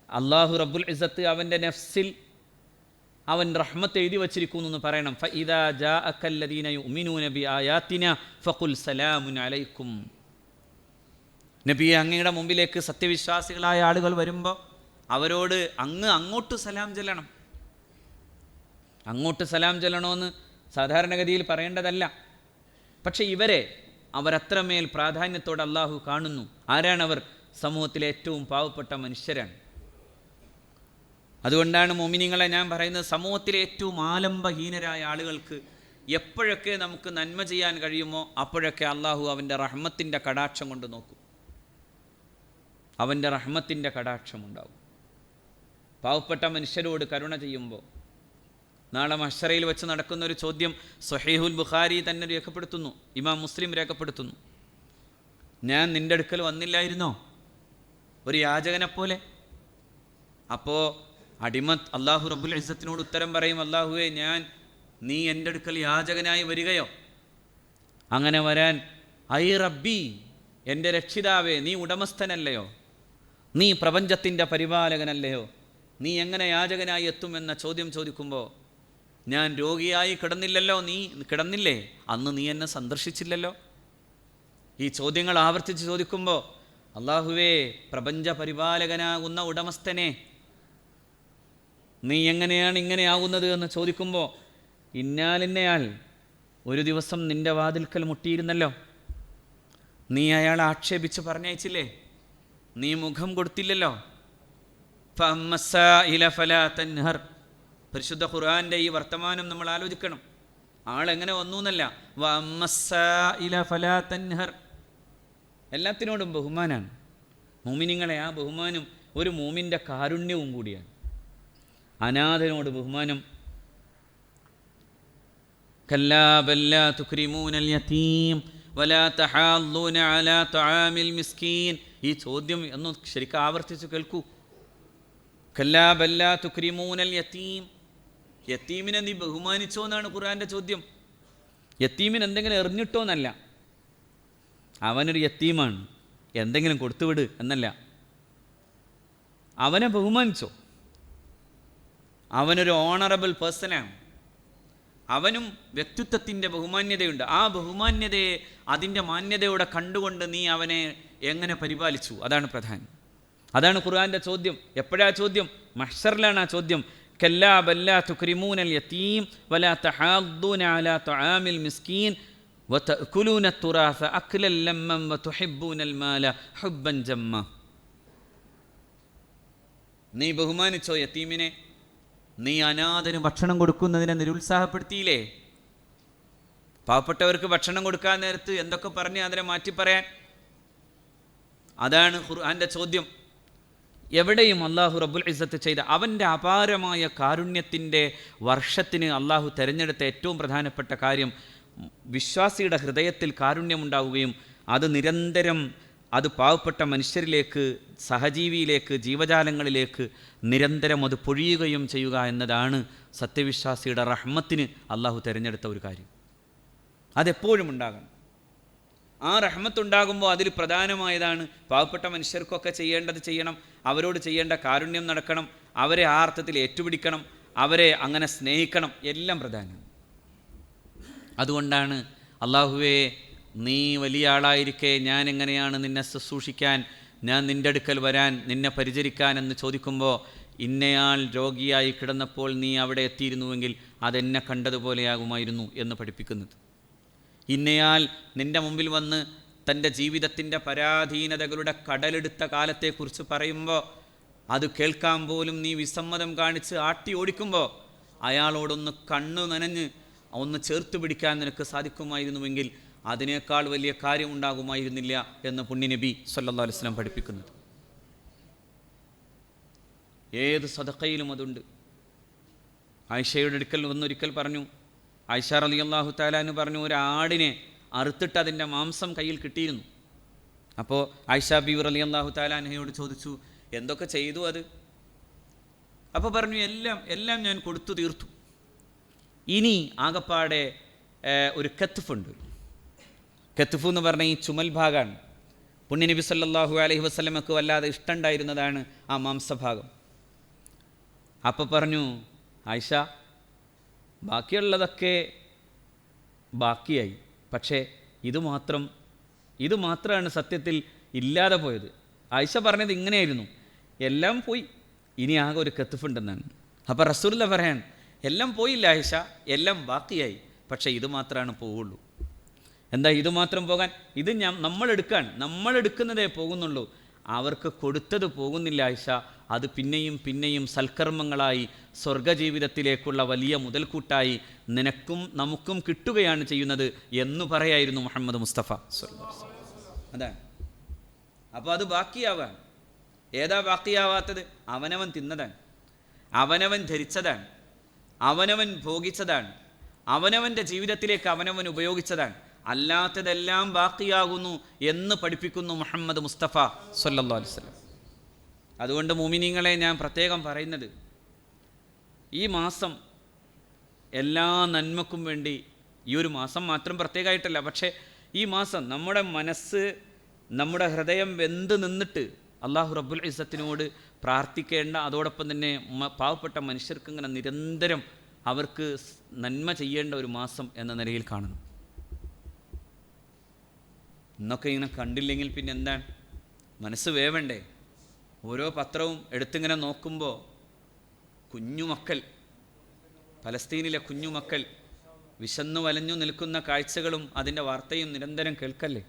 Speaker 1: അള്ളാഹു റബ്ബുൽ ഇസ്സത്ത് അവൻ്റെ നഫ്സിൽ അവൻ റഹ്മത്ത് എഴുതി വച്ചിരിക്കുന്നു എന്ന് പറയണം. ഫഇദാ ജാഅകല്ലദീന യുഅ്മിനൂന ബിആയാതിനാ ഫഖുൽ സലാമുൻ അലൈക്കും. നബിയെ അങ്ങയുടെ മുമ്പിലേക്ക് സത്യവിശ്വാസികളായ ആളുകൾ വരുമ്പോൾ അവരോട് അങ്ങോട്ട് സലാം ചെല്ലണം. അങ്ങോട്ട് സലാം ചെല്ലണമെന്ന് സാധാരണഗതിയിൽ പറയേണ്ടതല്ല, പക്ഷെ അവരത്രമേൽ പ്രാധാന്യത്തോടെ അള്ളാഹു കാണുന്നു. ആരാണവർ? സമൂഹത്തിലെ ഏറ്റവും പാവപ്പെട്ട മനുഷ്യരാണ്. അതുകൊണ്ടാണ് മുഅ്മിനീങ്ങളെ ഞാൻ പറയുന്നത്, സമൂഹത്തിലെ ഏറ്റവും ആലംബഹീനരായ ആളുകൾക്ക് എപ്പോഴൊക്കെ നമുക്ക് നന്മ ചെയ്യാൻ കഴിയുമോ അപ്പോഴൊക്കെ അള്ളാഹു അവൻ്റെ റഹ്മത്തിൻ്റെ കടാക്ഷം കൊണ്ട് നോക്കും, അവൻ്റെ റഹ്മത്തിൻ്റെ കടാക്ഷമുണ്ടാകും. പാവപ്പെട്ട മനുഷ്യരോട് കരുണ ചെയ്യുമ്പോൾ നാളെ മഹ്ശറയിൽ വെച്ച് നടക്കുന്നൊരു ചോദ്യം സ്വഹീഹുൽ ബുഖാരി തന്നെ രേഖപ്പെടുത്തുന്നു, ഇമാം മുസ്ലിം രേഖപ്പെടുത്തുന്നു. ഞാൻ നിൻ്റെ അടുക്കൽ വന്നില്ലായിരുന്നോ ഒരു യാചകനെപ്പോലെ? അപ്പോൾ അള്ളാഹു റബ്ബുൽ ഇസ്സത്തിനോട് ഉത്തരം പറയും, അള്ളാഹുവേ, നീ എൻ്റെ അടുക്കൽ യാചകനായി വരികയോ? അങ്ങനെ വരാൻ ഐ റബ്ബി, എൻ്റെ രക്ഷിതാവേ, നീ ഉടമസ്ഥനല്ലയോ? നീ പ്രപഞ്ചത്തിൻ്റെ പരിപാലകനല്ലയോ? നീ എങ്ങനെ യാചകനായി എത്തുമെന്ന ചോദ്യം ചോദിക്കുമ്പോൾ, ഞാൻ രോഗിയായി കിടന്നില്ലല്ലോ, നീ കിടന്നില്ലേ? അന്ന് നീ എന്നെ സന്ദർശിച്ചില്ലല്ലോ. ഈ ചോദ്യങ്ങൾ ആവർത്തിച്ച് ചോദിക്കുമ്പോൾ, അള്ളാഹുവേ, പ്രപഞ്ച പരിപാലകനാകുന്ന ഉടമസ്ഥനെ, നീ എങ്ങനെയാണ് ഇങ്ങനെയാകുന്നത് എന്ന് ചോദിക്കുമ്പോൾ, ഇന്നാലിന്നയാൾ ഒരു ദിവസം നിൻ്റെ വാതിൽക്കൽ മുട്ടിയിരുന്നല്ലോ, നീ അയാളെ ആക്ഷേപിച്ച് പറഞ്ഞയച്ചില്ലേ, നീ മുഖം കൊടുത്തില്ലല്ലോ. പരിശുദ്ധ ഖുർആൻ്റെ ഈ വർത്തമാനം നമ്മൾ ആലോചിക്കണം. ആളെങ്ങനെ വന്നു എന്നല്ല, എല്ലാത്തിനോടും ബഹുമാനാണ്. മുഅ്മിനീങ്ങളെ ആ ബഹുമാനം ഒരു മുഅ്മിൻ്റെ കാരുണ്യവും കൂടിയാണ്. അനാഥനോട് ബഹുമാനം. കല്ലാ ബൽ ലാ തുക്രിമൂനൽ യതീം വലാ തഹാദ്ദൂന അലാ തആമിൽ മിസ്കീൻ. ഈ ചോദ്യം ഒന്ന് ശരിക്കും ആവർത്തിച്ച് കേൾക്കൂ. കല്ലാ ബൽ ലാ തുക്രിമൂനൽ യതീം. യതീമിനെ നീ ബഹുമാനിച്ചോ എന്നാണ് ഖുർആൻ്റെ ചോദ്യം. യതീമിന് എന്തെങ്കിലും എറിഞ്ഞിട്ടോ എന്നല്ല, അവനൊരു യതീമാണ്, എന്തെങ്കിലും കൊടുത്തുവിട് എന്നല്ല. അവനെ ബഹുമാനിച്ചോ? അവനൊരു ഓണറബിൾ പേഴ്സണാണ്. അവനും വ്യക്തിത്വത്തിൻ്റെ ബഹുമാന്യതയുണ്ട്. ആ ബഹുമാന്യതയെ അതിൻ്റെ മാന്യതയോടെ കണ്ടുകൊണ്ട് നീ അവനെ എങ്ങനെ പരിപാലിച്ചു? അതാണ് പ്രധാനം. അതാണ് ഖുർആൻ്റെ ചോദ്യം. എപ്പോഴാ ചോദ്യം? മഹ്ശറിലാണ് ആ ചോദ്യം. കല്ലാ ബൽ ലാ തുക്രിമൂനൽ യതീം വലാ തഹാദ്ദൂന അലാ തആമിൽ മിസ്കീൻ വതഅകുലൂന തുറാസ അക്ലൻ ലമ്മൻ വതുഹിബ്ബൂനൽ മാല ഹുബ്ബൻ ജമ്മ. നീ ബഹുമാനിച്ചോ യതീമിനെ? നീ അനാഥന് ഭക്ഷണം കൊടുക്കുന്നതിനെ നിരുത്സാഹപ്പെടുത്തിയില്ലേ? പാവപ്പെട്ടവർക്ക് ഭക്ഷണം കൊടുക്കാൻ നേരത്ത് എന്തൊക്കെ പറഞ്ഞ് അതിനെ മാറ്റി പറയാൻ? അതാണ് ഖുർആൻ്റെ ചോദ്യം. എവിടെയും അള്ളാഹു റബ്ബുൽ ഇസ്സത്ത് ചെയ്ത അവൻ്റെ അപാരമായ കാരുണ്യത്തിൻ്റെ വർഷത്തിന് അള്ളാഹു തിരഞ്ഞെടുത്ത ഏറ്റവും പ്രധാനപ്പെട്ട കാര്യം വിശ്വാസിയുടെ ഹൃദയത്തിൽ കാരുണ്യമുണ്ടാവുകയും അത് നിരന്തരം അത് പാവപ്പെട്ട മനുഷ്യരിലേക്ക്, സഹജീവിയിലേക്ക്, ജീവജാലങ്ങളിലേക്ക് നിരന്തരം അത് പൊഴിയുകയും ചെയ്യുക എന്നതാണ് സത്യവിശ്വാസിയുടെ റഹ്മത്തിന് അള്ളാഹു തിരഞ്ഞെടുത്ത ഒരു കാര്യം. അതെപ്പോഴും ഉണ്ടാകണം. ആ റഹ്മത്തുണ്ടാകുമ്പോൾ അതിൽ പ്രധാനമായതാണ് പാവപ്പെട്ട മനുഷ്യർക്കൊക്കെ ചെയ്യേണ്ടത് ചെയ്യണം, അവരോട് ചെയ്യേണ്ട കാരുണ്യം നടക്കണം, അവരെ ആ അർത്ഥത്തിൽ ഏറ്റുപിടിക്കണം, അവരെ അങ്ങനെ സ്നേഹിക്കണം, എല്ലാം പ്രധാനം. അതുകൊണ്ടാണ് അള്ളാഹുവേ, നീ വലിയ ആളായിരിക്കെ ഞാൻ എങ്ങനെയാണ് നിന്നെ ശുശ്രൂഷിക്കാൻ, ഞാൻ നിൻ്റെ അടുക്കൽ വരാൻ, നിന്നെ പരിചരിക്കാൻ എന്ന് ചോദിക്കുമ്പോൾ, ഇന്നയാൾ രോഗിയായി കിടന്നപ്പോൾ നീ അവിടെ എത്തിയിരുന്നുവെങ്കിൽ അതെന്നെ കണ്ടതുപോലെയാകുമായിരുന്നു എന്ന് പഠിപ്പിക്കുന്നത്. ഇന്നയാൾ നിൻ്റെ മുമ്പിൽ വന്ന് തൻ്റെ ജീവിതത്തിൻ്റെ പരാധീനതകളുടെ കടലെടുത്ത കാലത്തെക്കുറിച്ച് പറയുമ്പോൾ അത് കേൾക്കാൻ പോലും നീ വിസമ്മതം കാണിച്ച് ആട്ടി ഓടിക്കുമ്പോൾ അയാളോടൊന്ന് കണ്ണു നനഞ്ഞ് ഒന്ന് ചേർത്ത് പിടിക്കാൻ നിനക്ക് സാധിക്കുമായിരുന്നുവെങ്കിൽ അതിനേക്കാൾ വലിയ കാര്യമുണ്ടാകുമായിരുന്നില്ല എന്ന് പുണ്യനബി സല്ലല്ലാഹു അലൈഹി വസല്ലം പഠിപ്പിക്കുന്നത്. ഏത് സദഖയിലും അതുണ്ട്. ആയിഷയുടെ അടുക്കൽ ഒന്നൊരിക്കൽ പറഞ്ഞു, ആയിഷ റളിയല്ലാഹു തആല അൻഹ പറഞ്ഞു, ഒരു ആടിനെ അറുത്തിട്ട് അതിൻ്റെ മാംസം കയ്യിൽ കിട്ടിയിരുന്നു. അപ്പോൾ ആയിഷ ബീവി റളിയല്ലാഹു തആല അൻഹയോട് ചോദിച്ചു, എന്തൊക്കെ ചെയ്തു അത്? അപ്പോൾ പറഞ്ഞു, എല്ലാം ഞാൻ കൊടുത്തു തീർത്തു. ഇനി ആകപ്പാടെ ഒരു കത്ഫുണ്ട്. കത്ഫ് എന്ന് പറഞ്ഞാൽ ഈ ചുമൽ ഭാഗമാണ്. പുണ്യനബി സല്ലല്ലാഹു അലൈഹി വസല്ലമക്ക് വല്ലാതെ ഇഷ്ടമുണ്ടായിരുന്നതാണ് ആ മാംസഭാഗം. അപ്പോൾ പറഞ്ഞു, ആയിഷ, ബാക്കിയുള്ളതൊക്കെ ബാക്കിയായി, പക്ഷേ ഇത് മാത്രമാണ് സത്യത്തിൽ ഇല്ലാതെ പോയത്. ആയിഷ പറഞ്ഞത് ഇങ്ങനെയായിരുന്നു, എല്ലാം പോയി, ഇനി ആകെ ഒരു കത്ഫുണ്ടെന്നാണ്. അപ്പോൾ റസൂലുള്ളാഹി പറയാൻ, എല്ലാം പോയില്ല ആയിഷ, എല്ലാം ബാക്കിയായി, പക്ഷേ ഇത് മാത്രമാണ് പോവുള്ളൂ. എന്താ ഇത് മാത്രം പോകാൻ? ഇത് നമ്മളെടുക്കുന്നതേ പോകുന്നുള്ളൂ, അവർക്ക് കൊടുത്തത് പോകുന്നില്ല ആയിഷ. അത് പിന്നെയും സൽക്കർമ്മങ്ങളായി സ്വർഗജീവിതത്തിലേക്കുള്ള വലിയ മുതൽക്കൂട്ടായി നിനക്കും നമുക്കും കിട്ടുകയാണ് ചെയ്യുന്നത് എന്ന് പറയായിരുന്നു മുഹമ്മദ് മുസ്തഫ സ്വല്ലല്ലാഹു അലൈഹി വസല്ലം. അതാണ്. അപ്പോൾ അത് ബാക്കിയാവാൻ. ഏതാ ബാക്കിയാവാത്തത്? അവനവൻ തിന്നതാണ്, അവനവൻ ധരിച്ചതാണ്, അവനവൻ ഭോഗിച്ചതാണ്, അവനവൻ്റെ ജീവിതത്തിലേക്ക് അവനവൻ ഉപയോഗിച്ചതാണ്. അല്ലാത്തതെല്ലാം ബാക്കിയാകുന്നു എന്ന് പഠിപ്പിക്കുന്നു മുഹമ്മദ് മുസ്തഫ സ്വല്ലല്ലാഹു അലൈഹി വസല്ലം. അതുകൊണ്ട് മുഅ്മിനീങ്ങളെ ഞാൻ പ്രത്യേകം പറയുന്നത്, ഈ മാസം എല്ലാ നന്മക്കും വേണ്ടി, ഈ ഒരു മാസം മാത്രം പ്രത്യേകമായിട്ടല്ല, പക്ഷേ ഈ മാസം നമ്മുടെ മനസ്സ്, നമ്മുടെ ഹൃദയം വെന്ത് നിന്നിട്ട് അള്ളാഹു റബ്ബുൽ ഇസ്സത്തിനോട് പ്രാർത്ഥിക്കേണ്ട, അതോടൊപ്പം തന്നെ പാവപ്പെട്ട മനുഷ്യർക്ക് ഇങ്ങനെ നിരന്തരം അവർക്ക് നന്മ ചെയ്യേണ്ട ഒരു മാസം എന്ന നിലയിൽ കാണണം. ഇന്നൊക്കെ ഇങ്ങനെ കണ്ടില്ലെങ്കിൽ പിന്നെ എന്താണ്? മനസ്സ് വേവണ്ടേ? ഓരോ പത്രവും എടുത്തിങ്ങനെ നോക്കുമ്പോൾ കുഞ്ഞുമക്കൾ, പലസ്തീനിലെ കുഞ്ഞുമക്കൾ വിശന്നു വലഞ്ഞു നിൽക്കുന്ന കാഴ്ചകളും അതിൻ്റെ വാർത്തയും നിരന്തരം കേൾക്കല്ലേ?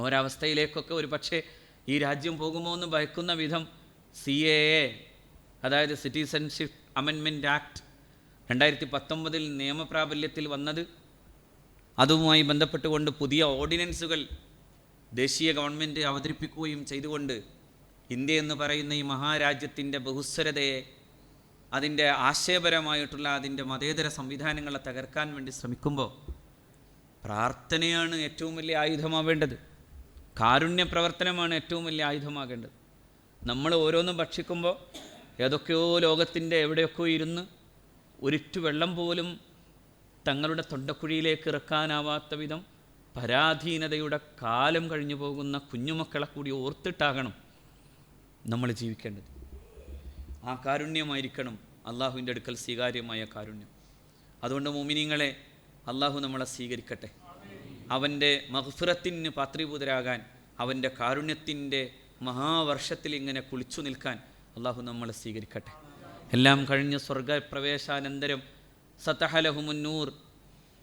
Speaker 1: ഒരവസ്ഥയിലേക്കൊക്കെ ഒരു പക്ഷേ ഈ രാജ്യം പോകുമോ എന്ന് ഭയക്കുന്ന വിധം CAA, അതായത് സിറ്റിസൺഷിപ്പ് അമെൻമെൻറ്റ് ആക്ട് 2019 നിയമപ്രാബല്യത്തിൽ വന്നത്, അതുമായി ബന്ധപ്പെട്ടുകൊണ്ട് പുതിയ ഓർഡിനൻസുകൾ ദേശീയ ഗവൺമെൻറ് അവതരിപ്പിക്കുകയും ചെയ്തുകൊണ്ട് ഇന്ത്യ എന്ന് പറയുന്ന ഈ മഹാരാജ്യത്തിൻ്റെ ബഹുസ്വരതയെ, അതിൻ്റെ ആശയപരമായിട്ടുള്ള അതിൻ്റെ മതേതര സംവിധാനങ്ങളെ തകർക്കാൻ വേണ്ടി ശ്രമിക്കുമ്പോൾ പ്രാർത്ഥനയാണ് ഏറ്റവും വലിയ ആയുധമാവേണ്ടത്. കാരുണ്യ പ്രവർത്തനമാണ് ഏറ്റവും വലിയ ആയുധമാകേണ്ടത്. നമ്മൾ ഓരോന്നും ഭക്ഷിക്കുമ്പോൾ ഏതൊക്കെയോ ലോകത്തിൻ്റെ എവിടെയൊക്കെയോ ഇരുന്ന് ഒരിറ്റു വെള്ളം പോലും തങ്ങളുടെ തൊണ്ടക്കുഴിയിലേക്ക് ഇറക്കാനാവാത്ത വിധം പരാധീനതയുടെ കാലം കഴിഞ്ഞു പോകുന്ന കുഞ്ഞുമക്കളെ കൂടി ഓർത്തിട്ടാകണം നമ്മൾ ജീവിക്കേണ്ടത്. ആ കാരുണ്യമായിരിക്കണം അള്ളാഹുവിൻ്റെ അടുക്കൽ സ്വീകാര്യമായ കാരുണ്യം. അതുകൊണ്ട് മുഅ്മിനീങ്ങളെ, അള്ളാഹു നമ്മളെ സ്വീകരിക്കട്ടെ. അവൻ്റെ മഗ്ഫിറത്തിന് പാത്രീഭൂതരാകാൻ, അവൻ്റെ കാരുണ്യത്തിൻ്റെ മഹാവർഷത്തിൽ ഇങ്ങനെ കുളിച്ചു നിൽക്കാൻ അള്ളാഹു നമ്മളെ സ്വീകരിക്കട്ടെ. എല്ലാം കഴിഞ്ഞ് സ്വർഗപ്രവേശാനന്തരം സതഹലഹുമുന്നൂർ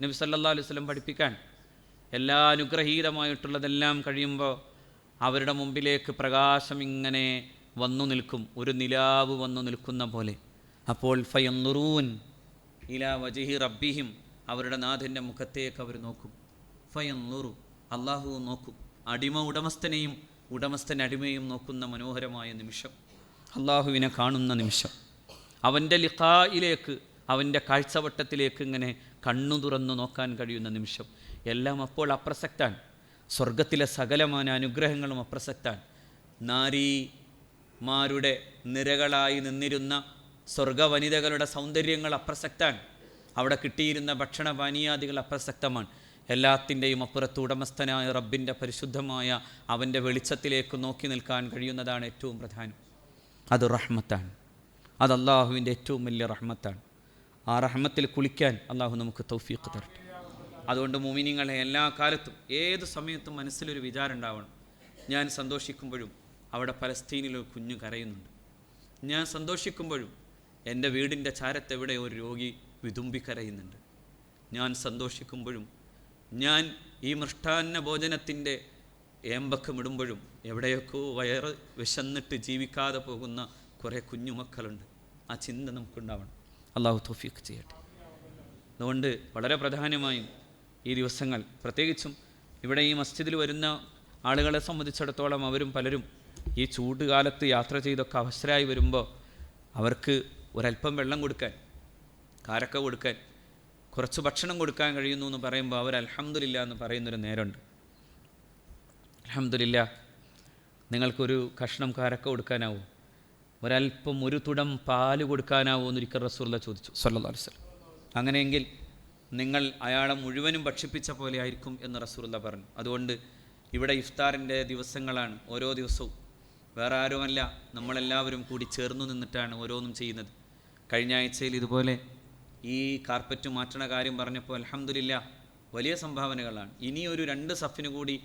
Speaker 1: നബി സല്ലല്ലാഹു അലൈഹി വസല്ലം പഠിപ്പിക്കാൻ, എല്ലാ അനുഗ്രഹീതമായിട്ടുള്ളതെല്ലാം കഴിയുമ്പോൾ അവരുടെ മുമ്പിലേക്ക് പ്രകാശം ഇങ്ങനെ വന്നു നിൽക്കും, ഒരു നിലാവ് വന്നു നിൽക്കുന്ന പോലെ. അപ്പോൾ ഫയൻദുറൂൻ ഇലാ വജ്ഹി റബ്ബിഹിം, അവരുടെ നാഥൻ്റെ മുഖത്തേക്ക് അവർ നോക്കും. ഫയൻദുറു, അള്ളാഹു നോക്കും. അടിമ ഉടമസ്ഥനെയും ഉടമസ്ഥൻ അടിമയും നോക്കുന്ന മനോഹരമായ നിമിഷം, അള്ളാഹുവിനെ കാണുന്ന നിമിഷം, അവൻ്റെ ലിഖായിലേക്ക്, അവൻ്റെ കാഴ്ചവട്ടത്തിലേക്ക് ഇങ്ങനെ കണ്ണു തുറന്നു നോക്കാൻ കഴിയുന്ന നിമിഷം. എല്ലാം അപ്പോൾ അപ്രസക്താണ്. സ്വർഗത്തിലെ സകലമായ അനുഗ്രഹങ്ങളും അപ്രസക്താണ്. നാരീമാരുടെ നിരകളായി നിന്നിരുന്ന സ്വർഗവനിതകളുടെ സൗന്ദര്യങ്ങൾ അപ്രസക്താണ്. അവിടെ കിട്ടിയിരുന്ന ഭക്ഷണപാനീയാദികൾ അപ്രസക്തമാണ്. എല്ലാത്തിൻ്റെയും അപ്പുറത്ത് ഉടമസ്ഥനായ റബ്ബിൻ്റെ പരിശുദ്ധമായ അവൻ്റെ വെളിച്ചത്തിലേക്ക് നോക്കി നിൽക്കാൻ കഴിയുന്നതാണ് ഏറ്റവും പ്രധാനം. അത് റഹ്മത്താണ്. അത് അള്ളാഹുവിൻ്റെ ഏറ്റവും വലിയ റഹ്മത്താണ്. ആ റഹ്മത്തിൽ കുളിക്കാൻ അള്ളാഹു നമുക്ക് തൗഫീഖ് തരട്ടെ. അതുകൊണ്ട് മുഅ്മിനീങ്ങളെ, എല്ലാ കാലത്തും ഏത് സമയത്തും മനസ്സിലൊരു വിചാരം ഉണ്ടാവണം. ഞാൻ സന്തോഷിക്കുമ്പോഴും അവിടെ പലസ്തീനിലൊരു കുഞ്ഞു കരയുന്നുണ്ട്. ഞാൻ സന്തോഷിക്കുമ്പോഴും എൻ്റെ വീടിൻ്റെ ചാരത്തെവിടെ ഒരു രോഗി വിതുമ്പിക്കരയുന്നുണ്ട്. ഞാൻ സന്തോഷിക്കുമ്പോഴും, ഞാൻ ഈ മൃഷ്ടാന്ന ഭോജനത്തിൻ്റെ ഏമ്പക്കമിടുമ്പോഴും എവിടെയൊക്കെ വയറ് വിശന്നിട്ട് ജീവിക്കാതെ പോകുന്ന കുറേ കുഞ്ഞുമക്കളുണ്ട്. ആ ചിന്ത നമുക്കുണ്ടാവണം. അള്ളാഹു തൗഫീഖ് ചെയ്യട്ടെ. അതുകൊണ്ട് വളരെ പ്രധാനമായും ഈ ദിവസങ്ങൾ, പ്രത്യേകിച്ചും ഇവിടെ ഈ മസ്ജിദിൽ വരുന്ന ആളുകളെ സംബന്ധിച്ചിടത്തോളം അവരും പലരും ഈ ചൂട് കാലത്ത് യാത്ര ചെയ്തൊക്കെ അവസരമായി വരുമ്പോൾ അവർക്ക് ഒരല്പം വെള്ളം കൊടുക്കാൻ, കാരക്ക കൊടുക്കാൻ, കുറച്ച് ഭക്ഷണം കൊടുക്കാൻ കഴിയുന്നു എന്ന് പറയുമ്പോൾ അവർ അൽഹംദുലില്ലാ എന്ന് പറയുന്നൊരു നേരമുണ്ട്. അൽഹംദുലില്ലാ, നിങ്ങൾക്കൊരു കഷ്ണം കാരക്ക കൊടുക്കാനാവോ, ഒരല്പം ഒരു തുടം പാല് കൊടുക്കാനാവോ എന്നൊരിക്കൽ റസൂലുള്ളാഹി ചോദിച്ചു സ്വല്ലല്ലാഹു അലൈഹി വസല്ലം. അങ്ങനെയെങ്കിൽ നിങ്ങൾ അയാളെ മുഴുവനും ഭക്ഷിപ്പിച്ച പോലെ ആയിരിക്കും എന്ന് റസൂലുള്ളാഹി പറഞ്ഞു. അതുകൊണ്ട് ഇവിടെ ഇഫ്താറിൻ്റെ ദിവസങ്ങളാണ് ഓരോ ദിവസവും. വേറെ ആരുമല്ല, നമ്മളെല്ലാവരും കൂടി ചേർന്നു നിന്നിട്ടാണ് ഓരോന്നും ചെയ്യുന്നത്. കഴിഞ്ഞ ആഴ്ചയിൽ ഇതുപോലെ ഈ കാർപ്പറ്റ് മാറ്റണ കാര്യം പറഞ്ഞപ്പോൾ അൽഹംദുലില്ലാ വലിയ സംഭാവനകളാണ്. ഇനിയൊരു 2 സഫിന് കൂടി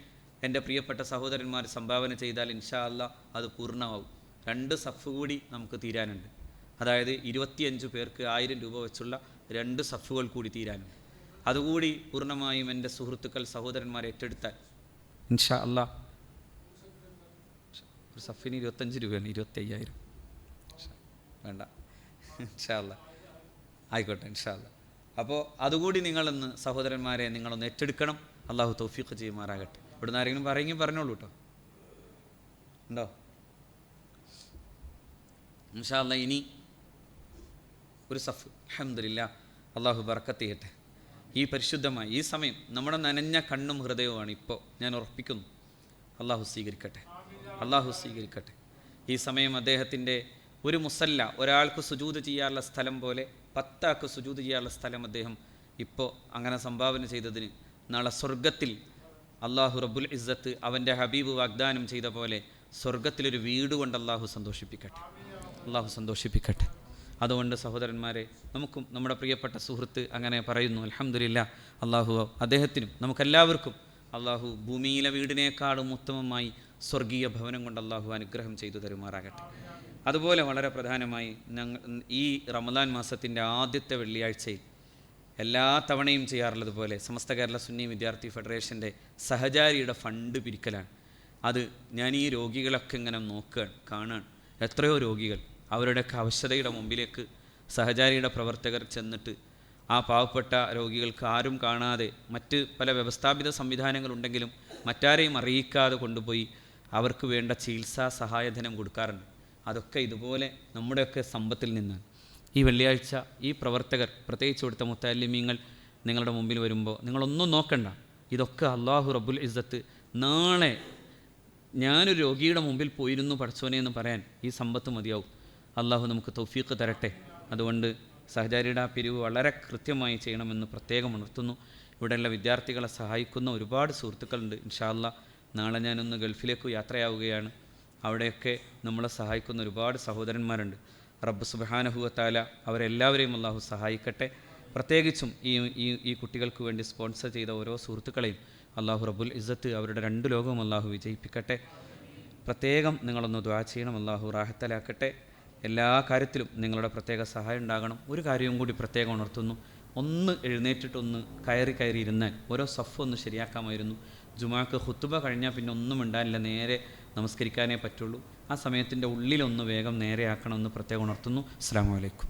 Speaker 1: എൻ്റെ പ്രിയപ്പെട്ട സഹോദരന്മാർ സംഭാവന ചെയ്താൽ ഇൻഷാ അല്ലാഹ് അത് പൂർണ്ണമാവും. 2 സഫ് കൂടി നമുക്ക് തീരാനുണ്ട്. അതായത് 25 പേർക്ക് 1000 രൂപ വെച്ചുള്ള 2 സഫുകൾ കൂടി തീരാനുണ്ട്. അതുകൂടി പൂർണ്ണമായും എൻ്റെ സുഹൃത്തുക്കൾ സഹോദരന്മാർ ഏറ്റെടുത്താൽ ഇൻഷാ അല്ലാഹ് ഒരു സഫിന് 25 രൂപയാണ്, 25,000 വേണ്ട, ഇൻഷാ അല്ലാഹ് ആയിക്കോട്ടെ, ഇൻഷാ അല്ലാഹ്. അപ്പോൾ അതുകൂടി നിങ്ങളൊന്ന് സഹോദരന്മാരെ നിങ്ങളൊന്ന് ഏറ്റെടുക്കണം. അള്ളാഹു തൗഫീഖ് ചെയ്യുമാറാകട്ടെ. ഇവിടുന്ന് ആരെങ്കിലും പറയെങ്കിൽ പറഞ്ഞോളൂ കേട്ടോ. ഉണ്ടോ? ഇൻഷാ അല്ലാഹ് ഇനി ഒരു സഫ്. അൽഹംദുലില്ലാ, അള്ളാഹു ബർക്കത്ത് ചെയ്യട്ടെ. ഈ പരിശുദ്ധമായ ഈ സമയം നമ്മുടെ നനഞ്ഞ കണ്ണും ഹൃദയവുമാണ് ഇപ്പോൾ, ഞാൻ ഉറപ്പിക്കുന്നു. അള്ളാഹു സ്വീകരിക്കട്ടെ, അള്ളാഹു സ്വീകരിക്കട്ടെ. ഈ സമയം അദ്ദേഹത്തിൻ്റെ ഒരു മുസല്ല, ഒരാൾക്ക് സുജൂദ് ചെയ്യാനുള്ള സ്ഥലം പോലെ 10 ആൾക്ക് സുജൂദ് ചെയ്യാനുള്ള സ്ഥലം അദ്ദേഹം ഇപ്പോൾ അങ്ങനെ സംഭാവന ചെയ്തതിന് നാളെ സ്വർഗത്തിൽ അള്ളാഹു റബ്ബുൽ ഇസ്സത്ത് അവൻ്റെ ഹബീബ് വാഗ്ദാനം ചെയ്ത പോലെ സ്വർഗത്തിലൊരു വീട് കൊണ്ട് അള്ളാഹു സന്തോഷിപ്പിക്കട്ടെ, അള്ളാഹു സന്തോഷിപ്പിക്കട്ടെ. അതുകൊണ്ട് സഹോദരന്മാരെ, നമുക്കും നമ്മുടെ പ്രിയപ്പെട്ട സുഹൃത്ത് അങ്ങനെ പറയുന്നു. അൽഹംദുലില്ലാ, അള്ളാഹു അദ്ദേഹത്തിനും നമുക്കെല്ലാവർക്കും അള്ളാഹു ഭൂമിയിലെ വീടിനേക്കാളും ഉത്തമമായി സ്വർഗീയ ഭവനം കൊണ്ട് അള്ളാഹു അനുഗ്രഹം ചെയ്തു തരുമാറാകട്ടെ. അതുപോലെ വളരെ പ്രധാനമായി ഈ റമദാൻ മാസത്തിൻ്റെ ആദ്യത്തെ വെള്ളിയാഴ്ചയിൽ എല്ലാ തവണയും ചെയ്യാറുള്ളത് പോലെ സമസ്ത കേരള സുന്നി വിദ്യാർത്ഥി ഫെഡറേഷൻ്റെ സഹചാരിയുടെ ഫണ്ട് പിരിക്കലാണ്. അത് ഞാൻ ഈ രോഗികളൊക്കെ ഇങ്ങനെ നോക്കുകയാണ്, കാണുകയാണ്. എത്രയോ രോഗികൾ അവരുടെയൊക്കെ അവശതയുടെ മുമ്പിലേക്ക് സഹചാരിയുടെ പ്രവർത്തകർ ചെന്നിട്ട് ആ പാവപ്പെട്ട രോഗികൾക്ക് ആരും കാണാതെ, മറ്റ് പല വ്യവസ്ഥാപിത സംവിധാനങ്ങളുണ്ടെങ്കിലും മറ്റാരെയും അറിയിക്കാതെ കൊണ്ടുപോയി അവർക്ക് വേണ്ട ചികിത്സാ സഹായധനം കൊടുക്കാറുണ്ട്. അതൊക്കെ ഇതുപോലെ നമ്മുടെയൊക്കെ സമ്പത്തിൽ നിന്നാണ്. ഈ വെള്ളിയാഴ്ച ഈ പ്രവർത്തകർ, പ്രത്യേകിച്ച് ഇവിടുത്തെ മുത്തഅല്ലിമീങ്ങൾ നിങ്ങളുടെ മുമ്പിൽ വരുമ്പോൾ നിങ്ങളൊന്നും നോക്കണ്ട. ഇതൊക്കെ അള്ളാഹു റബ്ബുൽ ഇസ്സത്ത് നാളെ ഞാനൊരു രോഗിയുടെ മുമ്പിൽ പോയിരുന്നു പടച്ചോനെ എന്ന് പറയാൻ ഈ സമ്പത്ത് മതിയാവും. അള്ളാഹു നമുക്ക് തൗഫീഖ് തരട്ടെ. അതുകൊണ്ട് സഹചാരിയുടെ ആ പിരിവ് വളരെ കൃത്യമായി ചെയ്യണമെന്ന് പ്രത്യേകം ഉണർത്തുന്നു. ഇവിടെയുള്ള വിദ്യാർത്ഥികളെ സഹായിക്കുന്ന ഒരുപാട് സുഹൃത്തുക്കളുണ്ട്. ഇൻഷാ അല്ലാഹ് നാളെ ഞാനൊന്ന് ഗൾഫിലേക്ക് യാത്രയാവുകയാണ്. അവിടെയൊക്കെ നമ്മളെ സഹായിക്കുന്ന ഒരുപാട് സഹോദരന്മാരുണ്ട്. റബ്ബ് സുബ്ഹാനഹു വ തആല അവരെല്ലാവരെയും അള്ളാഹു സഹായിക്കട്ടെ. പ്രത്യേകിച്ചും ഈ കുട്ടികൾക്ക് വേണ്ടി സ്പോൺസർ ചെയ്ത ഓരോ സുഹൃത്തുക്കളെയും അള്ളാഹു റബ്ബുൽ ഇസ്സത്ത് അവരുടെ 2 ലോകവും അള്ളാഹു വിജയിപ്പിക്കട്ടെ. പ്രത്യേകം നിങ്ങളൊന്ന് ദുആ ചെയ്യണം, അള്ളാഹു റാഹത്തലാക്കട്ടെ. എല്ലാ കാര്യത്തിലും നിങ്ങളുടെ പ്രത്യേക സഹായം ഉണ്ടാകണം. ഒരു കാര്യവും കൂടി പ്രത്യേകം ഉണർത്തുന്നു. ഒന്ന് എഴുന്നേറ്റിട്ടൊന്ന് കയറി ഇരുന്നാൽ ഓരോ സഫ് ഒന്ന് ശരിയാക്കാമായിരുന്നു. ജുമാക്ക് ഖുത്ബ കഴിഞ്ഞാൽ പിന്നെ ഒന്നും ഉണ്ടാവില്ല, നേരെ നമസ്കരിക്കാനേ പറ്റുള്ളൂ. ആ സമയത്തിൻ്റെ ഉള്ളിലൊന്ന് വേഗം നേരെയാക്കണമെന്ന് പ്രത്യേകം ഉണർത്തുന്നു. അസ്സലാമു അലൈക്കും.